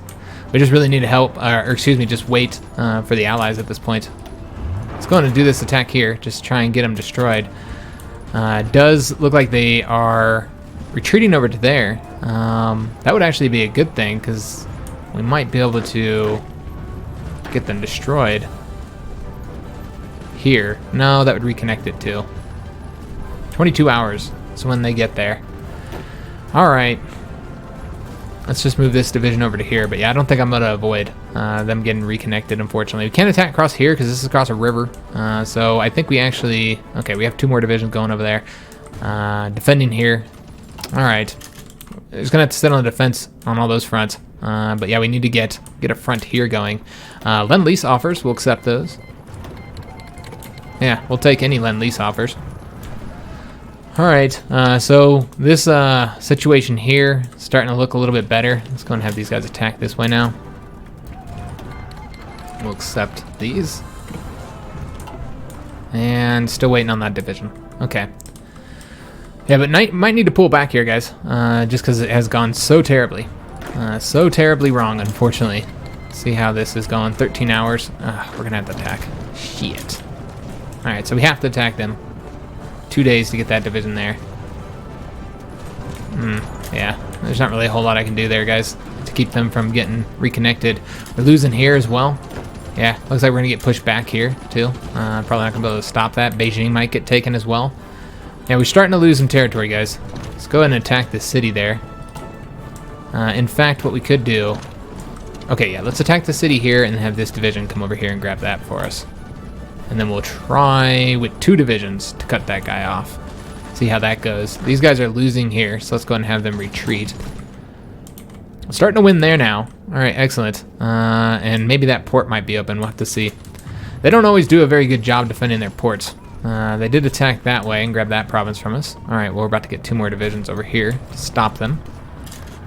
We just really need to help, or excuse me, just wait for the allies at this point. Let's go ahead and do this attack here. Just try and get them destroyed. It does look like they are retreating over to there. That would actually be a good thing, because we might be able to get them destroyed here. No, that would reconnect it too. 22 hours is when they get there. All right, let's just move this division over to here. But yeah, I don't think I'm gonna avoid them getting reconnected, unfortunately. We can't attack across here because this is across a river. So I think we actually, okay, we have 2 more divisions going over there. Defending here. All right, just gonna have to sit on the defense on all those fronts. But yeah, we need to get a front here going. Lend-lease offers, we'll accept those. Yeah, we'll take any lend-lease offers. All right, so this situation here is starting to look a little bit better. Let's go and have these guys attack this way now. We'll accept these. And still waiting on that division. Okay. Yeah, but might need to pull back here, guys, just because it has gone so terribly. So terribly wrong, unfortunately. See how this is going. 13 hours. We're going to have to attack. Shit. All right, so we have to attack them. 2 days to get that division there. Yeah, there's not really a whole lot I can do there, guys, to keep them from getting reconnected. We're losing here as well. Yeah, looks like we're going to get pushed back here, too. Probably not going to be able to stop that. Beijing might get taken as well. Yeah, we're starting to lose some territory, guys. Let's go ahead and attack the city there. In fact, what we could do... Okay, yeah, let's attack the city here and have this division come over here and grab that for us. And then we'll try with 2 divisions to cut that guy off. See how that goes. These guys are losing here, so let's go ahead and have them retreat. Starting to win there now. All right, excellent. And maybe that port might be open. We'll have to see. They don't always do a very good job defending their ports. They did attack that way and grab that province from us. All right, well, we're about to get 2 more divisions over here to stop them.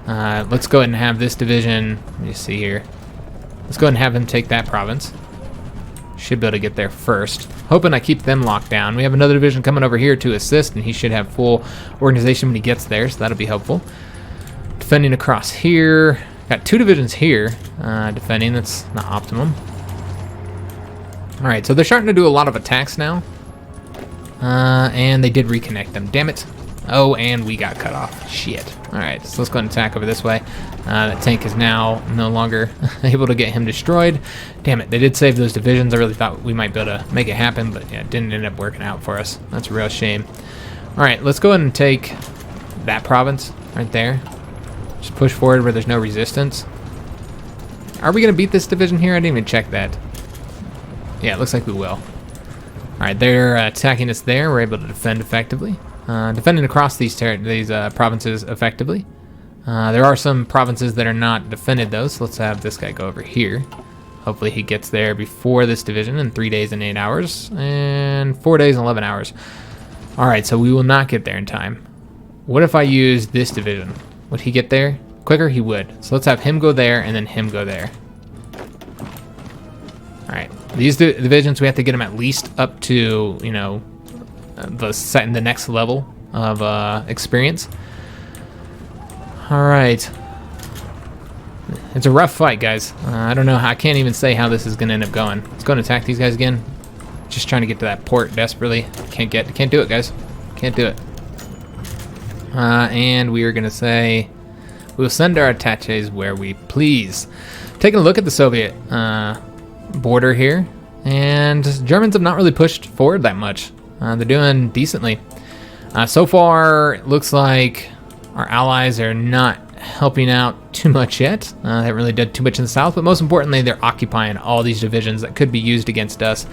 Let's go ahead and have this division. Let me see here. Let's go ahead and have them take that province. Should be able to get there first. Hoping I keep them locked down. We have another division coming over here to assist, and he should have full organization when he gets there, so that'll be helpful. Defending across here. Got 2 divisions here defending. That's not optimum. All right, so they're starting to do a lot of attacks now. And they did reconnect them. Damn it. Oh, and we got cut off. Shit. All right, so let's go ahead and attack over this way. That tank is now no longer able to get him destroyed. Damn it, they did save those divisions. I really thought we might be able to make it happen, but yeah, it didn't end up working out for us. That's a real shame. All right, let's go ahead and take that province right there. Just push forward where there's no resistance. Are we going to beat this division here? I didn't even check that. Yeah, it looks like we will. All right, they're attacking us there. We're able to defend effectively. Defending across these provinces effectively. There are some provinces that are not defended, though, so let's have this guy go over here. Hopefully he gets there before this division in 3 days and 8 hours, and 4 days and 11 hours. All right, so we will not get there in time. What if I use this division? Would he get there quicker? He would. So let's have him go there and then him go there. All right, these divisions, we have to get them at least up to, you know, the next level of experience. All right. It's a rough fight, guys. I don't know how, I can't even say how this is going to end up going. Let's go and attack these guys again. Just trying to get to that port desperately. Can't do it, guys. Can't do it. And we are going to say we'll send our attaches where we please. Taking a look at the Soviet border here, and Germans have not really pushed forward that much. They're doing decently. So far, it looks like our allies are not helping out too much yet. They haven't really done too much in the south, but most importantly, they're occupying all these divisions that could be used against us.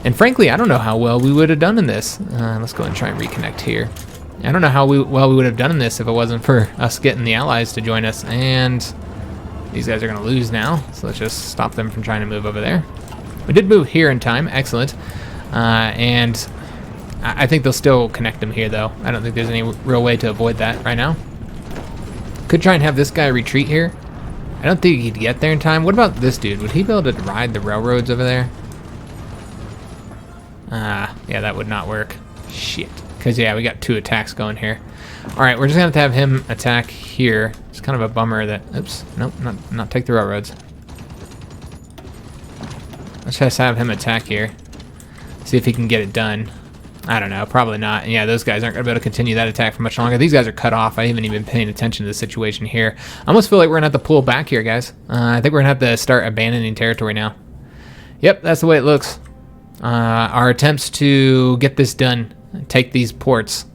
And frankly, I don't know how well we would have done in this. Let's go and try and reconnect here. I don't know how well we would have done in this if it wasn't for us getting the allies to join us. And these guys are going to lose now, so let's just stop them from trying to move over there. We did move here in time. Excellent. And I think they'll still connect them here, though. I don't think there's any real way to avoid that right now. Could try and have this guy retreat here. I don't think he'd get there in time. What about this dude? Would he be able to ride the railroads over there? Yeah, that would not work. Shit. Because, yeah, we got 2 attacks going here. All right, we're just going to have him attack here. It's kind of a bummer that... Oops. Nope, not take the railroads. Let's just have him attack here. See if he can get it done. I don't know, probably not. Yeah, those guys aren't going to be able to continue that attack for much longer. These guys are cut off. I haven't even been paying attention to the situation here. I almost feel like we're going to have to pull back here, guys. I think we're going to have to start abandoning territory now. Yep, that's the way it looks. Our attempts to get this done, take these ports,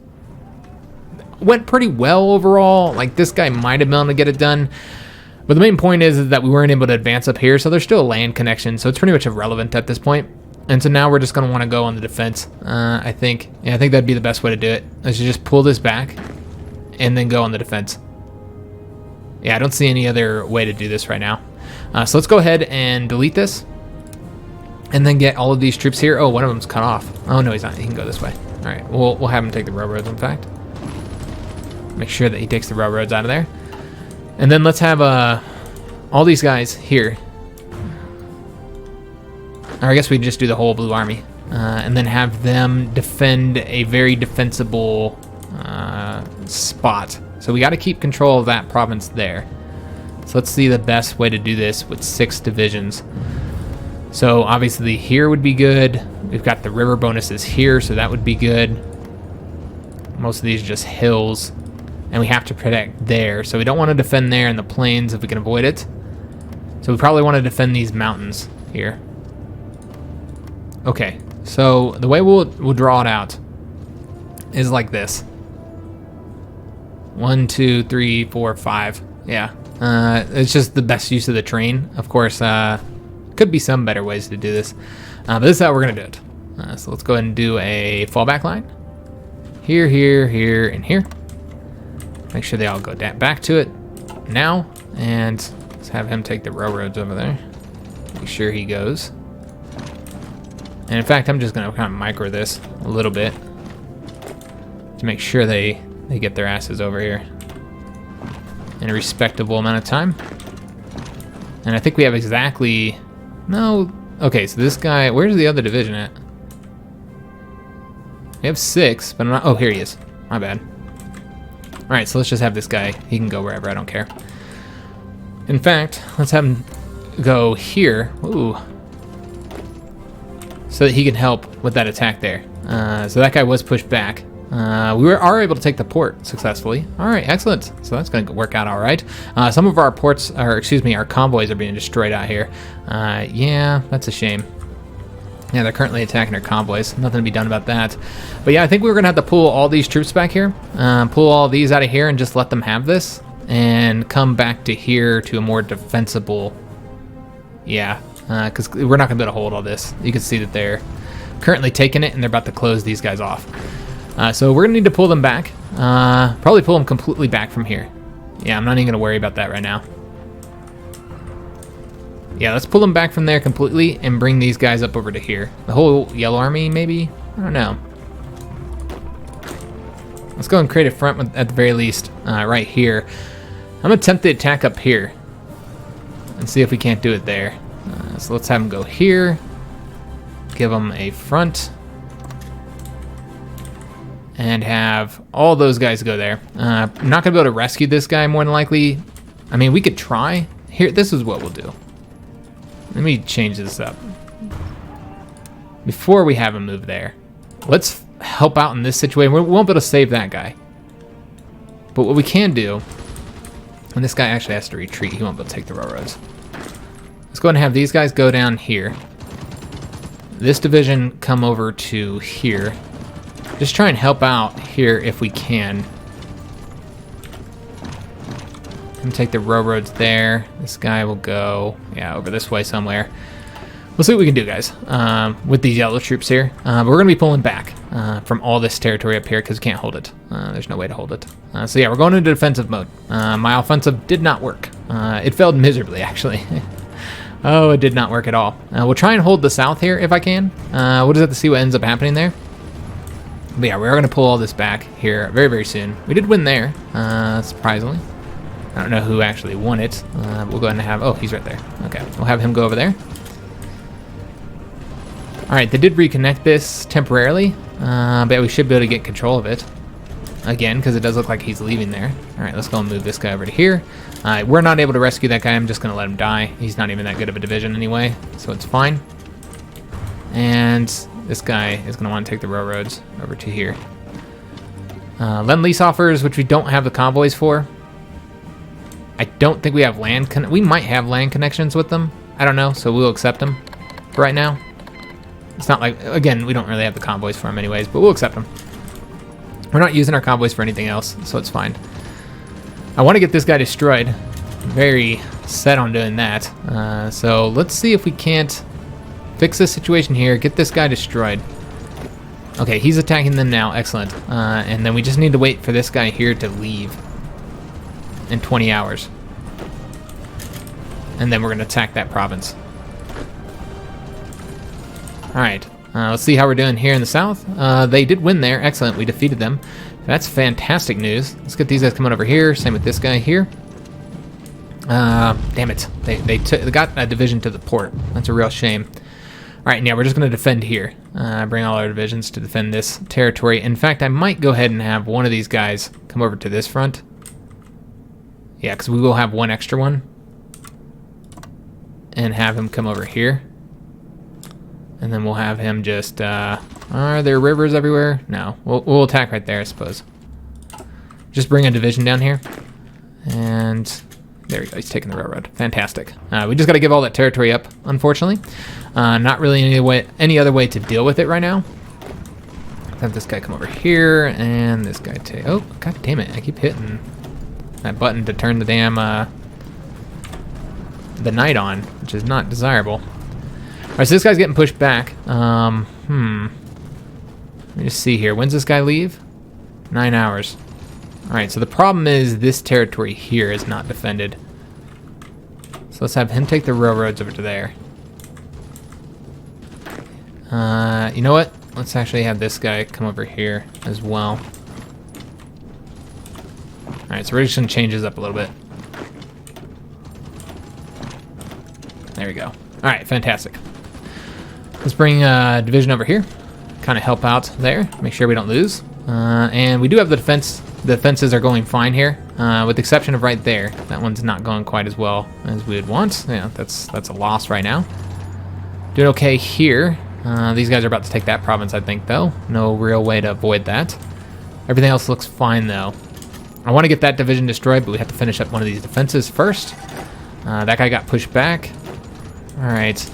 went pretty well overall. Like, this guy might have been able to get it done. But the main point is that we weren't able to advance up here, so there's still a land connection, so it's pretty much irrelevant at this point. And so now we're just going to want to go on the defense, I think. Yeah, I think that'd be the best way to do it. Is to just pull this back and then go on the defense. Yeah, I don't see any other way to do this right now. So let's go ahead and delete this. And then get all of these troops here. Oh, one of them's cut off. Oh, no, he's not. He can go this way. All right, we'll have him take the railroads, in fact. Make sure that he takes the railroads out of there. And then let's have all these guys here. Or I guess we just do the whole blue army. And then have them defend a very defensible spot. So we got to keep control of that province there. So let's see the best way to do this with 6 divisions. So obviously here would be good. We've got the river bonuses here, so that would be good. Most of these are just hills, and we have to protect there. So we don't want to defend there in the plains if we can avoid it. So we probably want to defend these mountains here. Okay, so the way we'll draw it out is like this. 1, 2, 3, 4, 5. Yeah, it's just the best use of the train. Of course, could be some better ways to do this, but this is how we're gonna do it. So let's go ahead and do a fallback line. Here, here, here, and here. Make sure they all go back to it now, and let's have him take the railroads over there. Make sure he goes. And in fact, I'm just gonna kind of micro this a little bit to make sure they get their asses over here in a respectable amount of time. And I think we have exactly, no, okay, so this guy, where's the other division at? We have 6, but I'm not, oh, here he is. My bad. All right, so let's just have this guy. He can go wherever, I don't care. In fact, let's have him go here. Ooh. So that he can help with that attack there. So that guy was pushed back. We are able to take the port successfully. All right, excellent. So that's going to work out all right. Some of our ports, or excuse me, our convoys are being destroyed out here. Yeah, that's a shame. Yeah, they're currently attacking our convoys. Nothing to be done about that. But yeah, I think we're going to have to pull all these troops back here. Pull all these out of here and just let them have this. And come back to here to a more defensible... Yeah, because we're not going to be able to hold all this. You can see that they're currently taking it and they're about to close these guys off. So we're going to need to pull them back. Probably pull them completely back from here. Yeah, I'm not even going to worry about that right now. Yeah, let's pull them back from there completely and bring these guys up over to here. The whole Yellow Army, maybe? I don't know. Let's go and create a front at the very least right here. I'm going to attempt the attack up here and see if we can't do it there. So let's have them go here. Give them a front. And have all those guys go there. I'm not going to be able to rescue this guy more than likely. I mean, we could try. Here, this is what we'll do. Let me change this up. Before we have him move there, let's help out in this situation. We won't be able to save that guy. But what we can do, and this guy actually has to retreat. He won't be able to take the railroads. Let's go ahead and have these guys go down here. This division come over to here. Just try and help out here if we can. And take the railroads there. This guy will go, yeah, over this way somewhere. We'll see what we can do, guys, with these yellow troops here. But we're going to be pulling back from all this territory up here because we can't hold it. There's no way to hold it. So yeah, we're going into defensive mode. My offensive did not work. It failed miserably, actually. Oh, it did not work at all. We'll try and hold the south here if I can. We'll just have to see what ends up happening there. But yeah, we're going to pull all this back here very, very soon. We did win there, surprisingly. I don't know who actually won it. We'll go ahead and have... Oh, he's right there. Okay, we'll have him go over there. All right, they did reconnect this temporarily, but we should be able to get control of it. Again, because it does look like he's leaving there. All right, let's go and move this guy over to here. We're not able to rescue that guy. I'm just going to let him die. He's not even that good of a division anyway, so it's fine. And this guy is going to want to take the railroads over to here. Lend-lease offers, which we don't have the convoys for. I don't think we have land. We might have land connections with them. I don't know, so we'll accept them for right now. It's not like, again, we don't really have the convoys for them anyways, but we'll accept them. We're not using our convoys for anything else, so it's fine. I want to get this guy destroyed. I'm very set on doing that. So let's see if we can't fix this situation here, get this guy destroyed. Okay, he's attacking them now. Excellent. And then we just need to wait for this guy here to leave in 20 hours. And then we're going to attack that province. All right, let's see how we're doing here in the south. They did win there. Excellent. We defeated them. That's fantastic news. Let's get these guys coming over here. Same with this guy here. Damn it. They got a division to the port. That's a real shame. All right, yeah, we're just going to defend here. Bring all our divisions to defend this territory. In fact, I might go ahead and have one of these guys come over to this front. Yeah, because we will have one extra one. And have him come over here. And then we'll have him just, are there rivers everywhere? No, we'll attack right there, I suppose. Just bring a division down here. And there we go, he's taking the railroad. Fantastic. We just got to give all that territory up, unfortunately. Not really any other way to deal with it right now. Have this guy come over here, and this guy take... Oh, god damn it, I keep hitting that button to turn the damn, the knight on, which is not desirable. Alright, so this guy's getting pushed back. Let me just see here. When's this guy leave? 9 hours. Alright, so the problem is this territory here is not defended. So let's have him take the railroads over to there. You know what? Let's actually have this guy come over here as well. Alright, so we're just going to change this up a little bit. There we go. Alright, fantastic. Let's bring a division over here. Kind of help out there. Make sure we don't lose. And we do have the defense. The defenses are going fine here, with the exception of right there. That one's not going quite as well as we would want. Yeah, that's a loss right now. Doing okay here. These guys are about to take that province, I think, though. No real way to avoid that. Everything else looks fine, though. I want to get that division destroyed, but we have to finish up one of these defenses first. That guy got pushed back. All right.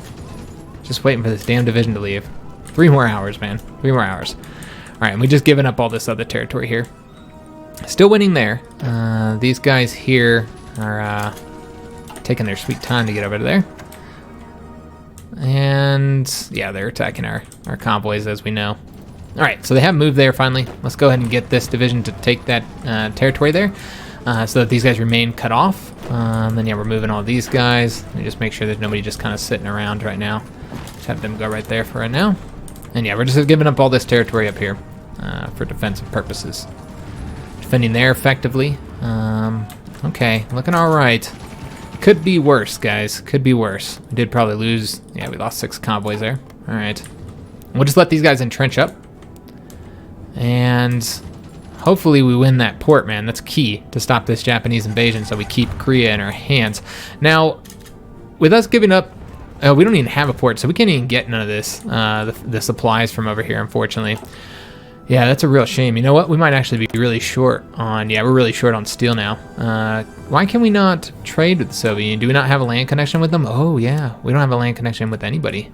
Just waiting for this damn division to leave. 3 more hours, man. 3 more hours. All right, and we just given up all this other territory here. Still winning there. These guys here are taking their sweet time to get over to there. And yeah, they're attacking our convoys, as we know. All right, so they have moved there finally. Let's go ahead and get this division to take that territory there, so that these guys remain cut off. Then yeah, we're moving all these guys. And just make sure there's nobody just kind of sitting around right now. Just have them go right there for right now. And yeah, we're just giving up all this territory up here for defensive purposes. Defending there effectively. Okay, looking all right. Could be worse, guys. Could be worse. We did probably lose. Yeah, we lost 6 convoys there. All right. We'll just let these guys entrench up. And hopefully we win that port, man. That's key to stop this Japanese invasion, so we keep Korea in our hands. Now, with us giving up, we don't even have a port, so we can't even get none of this, the supplies from over here, unfortunately. Yeah, that's a real shame. You know what? We might actually be really short on... Yeah, we're really short on steel now. Why can we not trade with the Soviet Union? Do we not have a land connection with them? Oh, yeah. We don't have a land connection with anybody.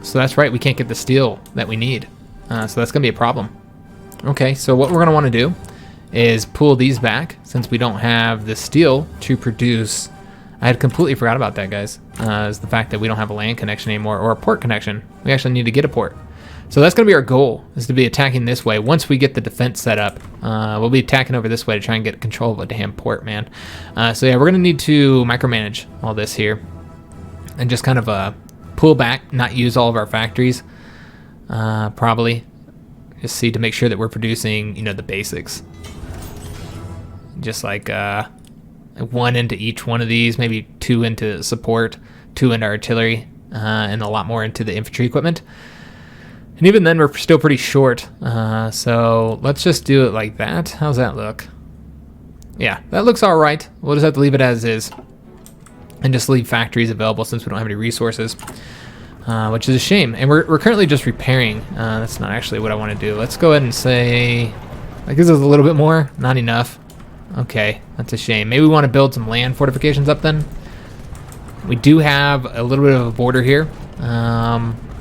So that's right. We can't get the steel that we need. So that's going to be a problem. Okay, so what we're going to want to do is pull these back, since we don't have the steel to produce... I had completely forgot about that, guys. Is the fact that we don't have a land connection anymore, or a port connection. We actually need to get a port. So that's going to be our goal, is to be attacking this way. Once we get the defense set up, we'll be attacking over this way to try and get control of a damn port, man. So yeah, we're going to need to micromanage all this here. And just kind of pull back, not use all of our factories, probably. Just see to make sure that we're producing, you know, the basics. Just like 1 into each one of these, maybe 2 into support, 2 into artillery, and a lot more into the infantry equipment. And even then, we're still pretty short, so let's just do it like that. How's that look? Yeah, that looks all right. We'll just have to leave it as is, and just leave factories available since we don't have any resources, which is a shame. And we're currently just repairing. That's not actually what I want to do. Let's go ahead and say, like, this is a little bit more, not enough. Okay, that's a shame. Maybe we want to build some land fortifications up then. We do have a little bit of a border here.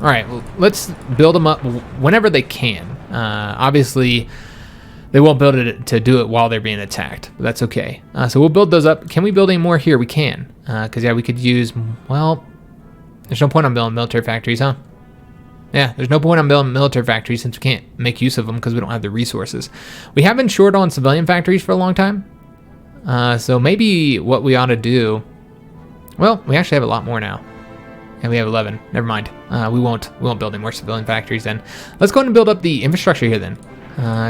All right, well, let's build them up whenever they can. Obviously, they won't build it to do it while they're being attacked, but that's okay. So we'll build those up. Can we build any more here? We can, because yeah, we could use, well, there's no point on building military factories, huh? Yeah, there's no point on building military factories since we can't make use of them because we don't have the resources. We have been short on civilian factories for a long time. So maybe what we ought to do, well, we actually have a lot more now. And we have 11. Never mind. We won't build any more civilian factories then. Let's go ahead and build up the infrastructure here then.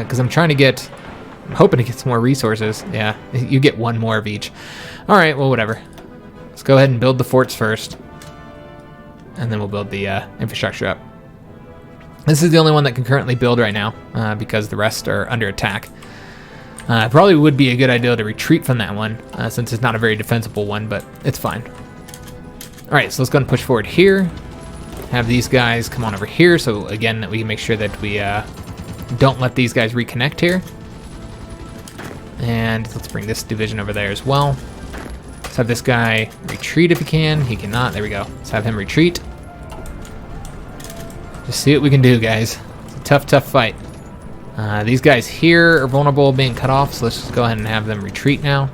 Because I'm hoping to get some more resources. Yeah, you get 1 more of each. All right, well, whatever. Let's go ahead and build the forts first. And then we'll build the infrastructure up. This is the only one that can currently build right now, because the rest are under attack. Probably would be a good idea to retreat from that one, since it's not a very defensible one, but it's fine. All right, so let's go and push forward here. have these guys come on over here, so again, that we can make sure that we don't let these guys reconnect here. And let's bring this division over there as well. Let's have this guy retreat if he can. He cannot. There we go. Let's have him retreat. Just see what we can do, guys. It's a tough, tough fight. These guys here are vulnerable being cut off, so let's just go ahead and have them retreat now.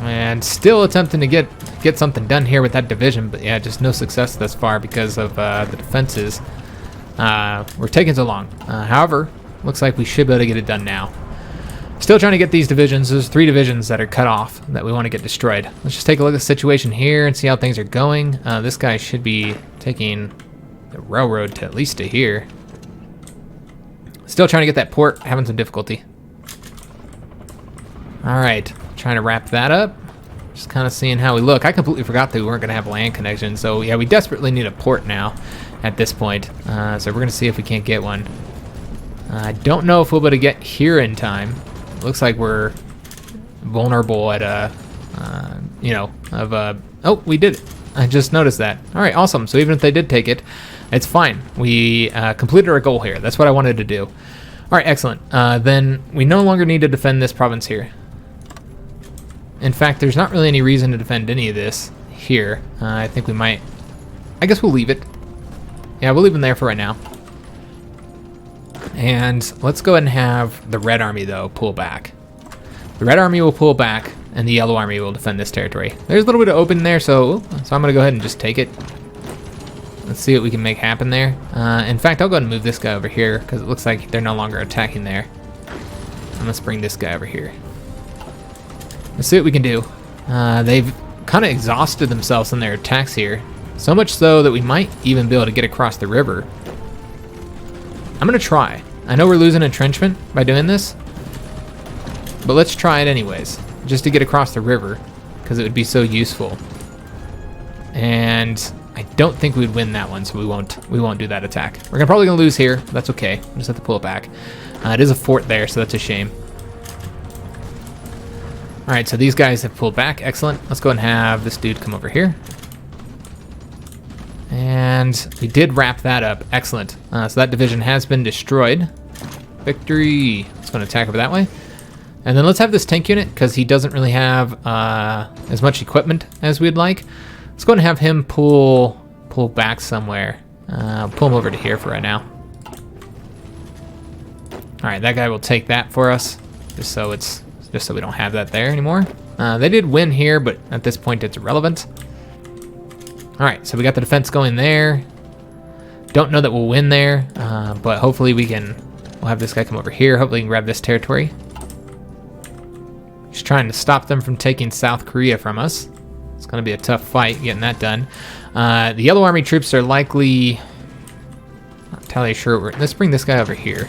And still attempting to get something done here with that division, but yeah, just no success thus far because of the defenses. We're taking so long. However, looks like we should be able to get it done now. Still trying to get these divisions. There's 3 divisions that are cut off that we want to get destroyed. Let's just take a look at the situation here and see how things are going. This guy should be taking the railroad to at least to here. Still trying to get that port, having some difficulty. All right, trying to wrap that up. Just kind of seeing how we look. I completely forgot that we weren't going to have land connections, so yeah, we desperately need a port now at this point. So we're going to see if we can't get one. I don't know if we'll be able to get here in time. It looks like we're vulnerable at oh, we did it. I just noticed that. All right, awesome. So even if they did take it, it's fine. We completed our goal here. That's what I wanted to do. All right, excellent. Then we no longer need to defend this province here. In fact, there's not really any reason to defend any of this here. I think we might... I guess we'll leave it. Yeah, we'll leave them there for right now. And let's go ahead and have the Red Army, though, pull back. The Red Army will pull back, and the Yellow Army will defend this territory. There's a little bit of open there, so I'm going to go ahead and just take it. Let's see what we can make happen there. In fact, I'll go ahead and move this guy over here, because it looks like they're no longer attacking there. And let's bring this guy over here. Let's see what we can do. They've kind of exhausted themselves in their attacks here. So much so that we might even be able to get across the river. I'm going to try. I know we're losing entrenchment by doing this, but let's try it anyways, just to get across the river, because it would be so useful. And I don't think we'd win that one, so we won't do that attack. We're probably going to lose here. That's okay. We'll just have to pull it back. It is a fort there, so that's a shame. All right, so these guys have pulled back. Excellent. Let's go and have this dude come over here. And we did wrap that up. Excellent. So that division has been destroyed. Victory. Let's go and attack over that way. And then let's have this tank unit, because he doesn't really have as much equipment as we'd like. Let's go and have him pull back somewhere. Pull him over to here for right now. All right, that guy will take that for us, just so we don't have that there anymore. They did win here, but at this point it's irrelevant. All right, so we got the defense going there. Don't know that we'll win there, but hopefully we'll have this guy come over here. Hopefully we can grab this territory. Just trying to stop them from taking South Korea from us. It's going to be a tough fight getting that done. The Yellow Army troops are likely... Not entirely sure. Let's bring this guy over here.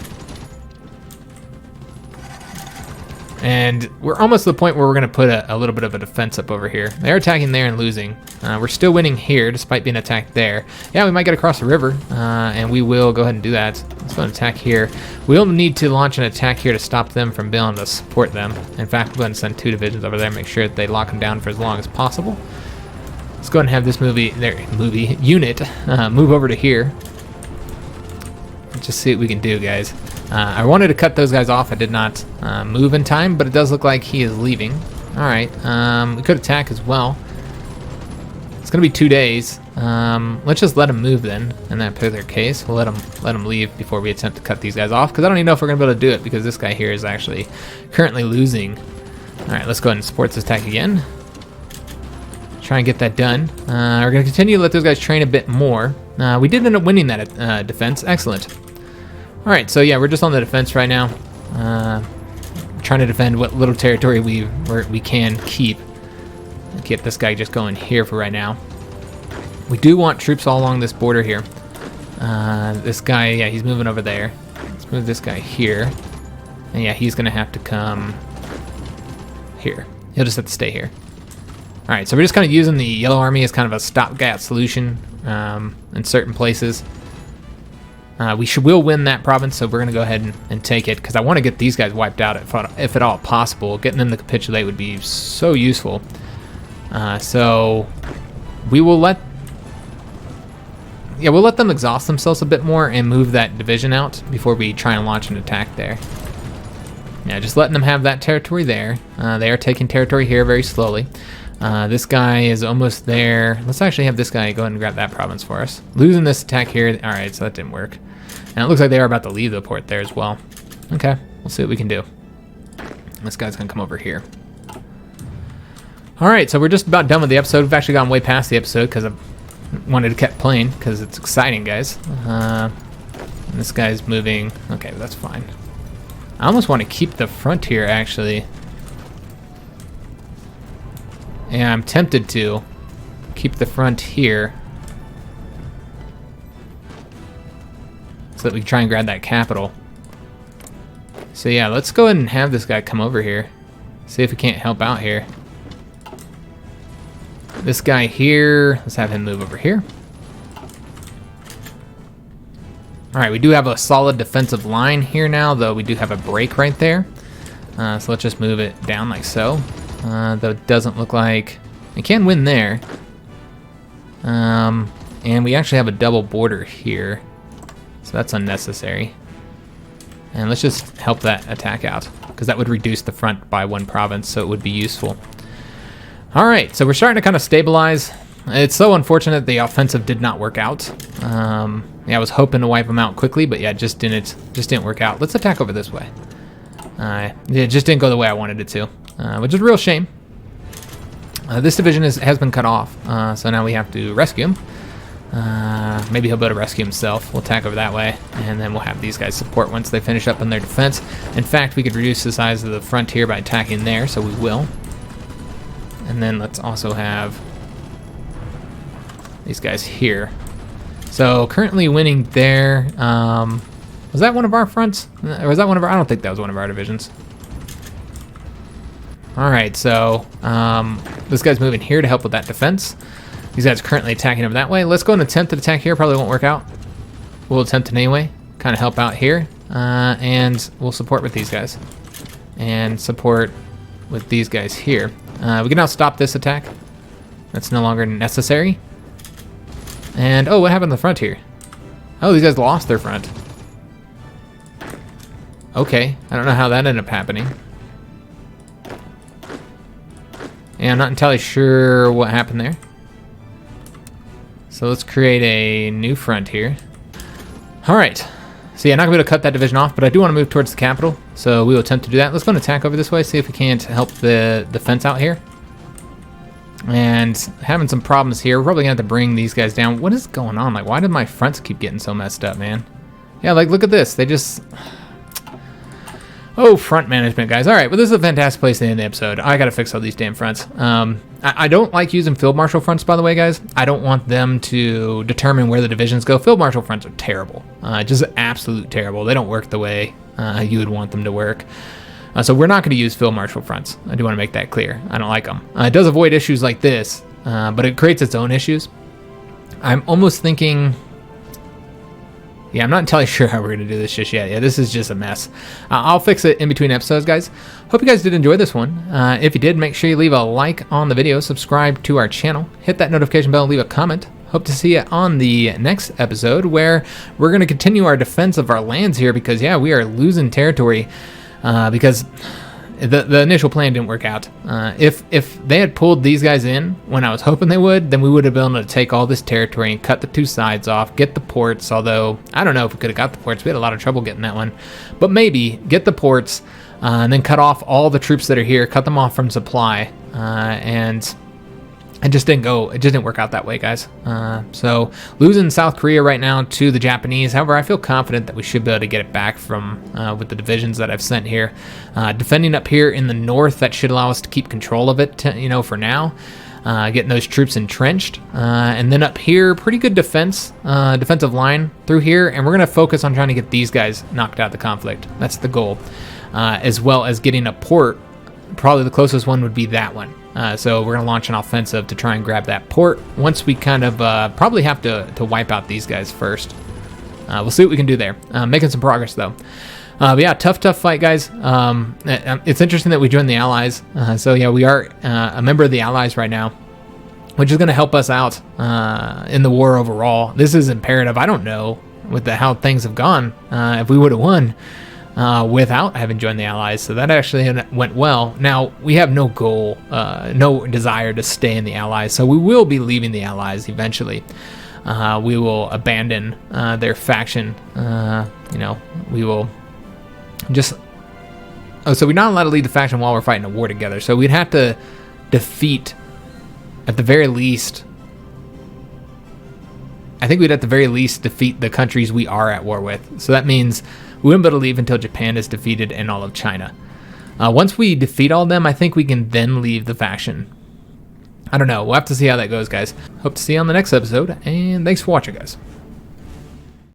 And we're almost to the point where we're going to put a little bit of a defense up over here. They're attacking there and losing. We're still winning here despite being attacked there. Yeah, we might get across the river, and we will go ahead and do that. Let's go and attack here. We'll need to launch an attack here to stop them from being able to support them. In fact, we'll go ahead and send 2 divisions over there, make sure that they lock them down for as long as possible. Let's go ahead and have this unit move over to here. Let's just see what we can do, guys. I wanted to cut those guys off. I did not move in time, but it does look like he is leaving. All right, we could attack as well. It's gonna be 2 days. Let's just let him move then. In that particular case, we'll let him leave before we attempt to cut these guys off, because I don't even know if we're gonna be able to do it, because this guy here is actually currently losing. All right, let's go ahead and support this attack again. Try and get that done. We're gonna continue to let those guys train a bit more. We did end up winning that defense. Excellent. All right, so yeah, we're just on the defense right now, trying to defend what little territory we can keep. Get this guy just going here for right now. We do want troops all along this border here. This guy, yeah, he's moving over there. Let's move this guy here, and yeah, he's gonna have to come here. He'll just have to stay here. All right, so we're just kind of using the Yellow Army as kind of a stopgap solution in certain places. We'll win that province, so we're going to go ahead and take it, because I want to get these guys wiped out if at all possible. Getting them to capitulate would be so useful. So we will let yeah, we'll let them exhaust themselves a bit more and move that division out before we try and launch an attack there. Yeah, just letting them have that territory there. They are taking territory here very slowly. This guy is almost there. Let's actually have this guy go ahead and grab that province for us. Losing this attack here. All right, so that didn't work. And it looks like they are about to leave the port there as well. Okay, we'll see what we can do. This guy's gonna come over here. All right, so we're just about done with the episode. We've actually gone way past the episode because I wanted to keep playing because it's exciting, guys. This guy's moving. Okay, that's fine. I almost want to keep the frontier, actually. Yeah, I'm tempted to keep the front here so that we can try and grab that capital. So yeah, let's go ahead and have this guy come over here. See if we can't help out here. This guy here, let's have him move over here. All right, we do have a solid defensive line here now, though we do have a break right there. So let's just move it down like so. Though it doesn't look like we can win there. And we actually have a double border here, so that's unnecessary. And let's just help that attack out, because that would reduce the front by 1 province, so it would be useful. All right, so we're starting to kind of stabilize. It's so unfortunate the offensive did not work out. Yeah, I was hoping to wipe them out quickly, but yeah, it just didn't work out. Let's attack over this way. It just didn't go the way I wanted it to, which is a real shame. This division has been cut off, so now we have to rescue him. Maybe he'll be able to rescue himself. We'll attack over that way, and then we'll have these guys support once they finish up on their defense. In fact, we could reduce the size of the frontier by attacking there, so we will. And then let's also have these guys here. So currently winning there. Was that one of our fronts? Or was that one of our? I don't think that was one of our divisions. All right, so this guy's moving here to help with that defense. These guys are currently attacking over that way. Let's go and attempt an attack here. Probably won't work out. We'll attempt it anyway. Kind of help out here, and we'll support with these guys, and support with these guys here. We can now stop this attack. That's no longer necessary. And oh, what happened to the front here? Oh, these guys lost their front. Okay, I don't know how that ended up happening. Yeah, I'm not entirely sure what happened there. So let's create a new front here. All right. So yeah, not gonna be able to cut that division off, but I do want to move towards the capital, so we will attempt to do that. Let's go and attack over this way, see if we can't help the defense out here. And having some problems here. We're probably gonna have to bring these guys down. What is going on? Like, why did my fronts keep getting so messed up, man? Yeah, like, look at this. They just... Oh, front management, guys. All right, well, this is a fantastic place to end the episode. I gotta fix all these damn fronts. I don't like using field marshal fronts, by the way, guys. I don't want them to determine where the divisions go. Field marshal fronts are terrible. Just absolute terrible. They don't work the way you would want them to work. So we're not going to use field marshal fronts. I do want to make that clear. I don't like them. It does avoid issues like this, but it creates its own issues. I'm almost thinking... Yeah, I'm not entirely sure how we're going to do this just yet. Yeah, this is just a mess. I'll fix it in between episodes, guys. Hope you guys did enjoy this one. If you did, make sure you leave a like on the video, subscribe to our channel, hit that notification bell, and leave a comment. Hope to see you on the next episode, where we're going to continue our defense of our lands here, because, yeah, we are losing territory because the initial plan didn't work out. If they had pulled these guys in when I was hoping they would, then we would have been able to take all this territory and cut the 2 sides off, get the ports, although I don't know if we could have got the ports. We had a lot of trouble getting that one. But maybe get the ports and then cut off all the troops that are here, cut them off from supply, and it just didn't go. It just didn't work out that way, guys. So losing South Korea right now to the Japanese. However, I feel confident that we should be able to get it back from with the divisions that I've sent here. Defending up here in the north, that should allow us to keep control of it, for now. Getting those troops entrenched. And then up here, pretty good defensive line through here. And we're going to focus on trying to get these guys knocked out of the conflict. That's the goal. As well as getting a port. Probably the closest one would be that one. So we're going to launch an offensive to try and grab that port once we kind of probably have to wipe out these guys first. We'll see what we can do there. Making some progress, though. But yeah, tough fight, guys. It's interesting that we joined the Allies. So yeah, we are a member of the Allies right now. which is going to help us out in the war overall. This is imperative. I don't know with how things have gone if we would have won without having joined the Allies. So that actually went well. Now, we have no goal, no desire to stay in the Allies. So we will be leaving the Allies eventually. We will abandon their faction. We will just... Oh, so we're not allowed to lead the faction while we're fighting a war together. So we'd have to defeat, at the very least... I think we'd at the very least defeat the countries we are at war with. So that means we wouldn't be able to leave until Japan is defeated in all of China. Once we defeat all of them, I think we can then leave the faction. I don't know. We'll have to see how that goes, guys. Hope to see you on the next episode, and thanks for watching, guys.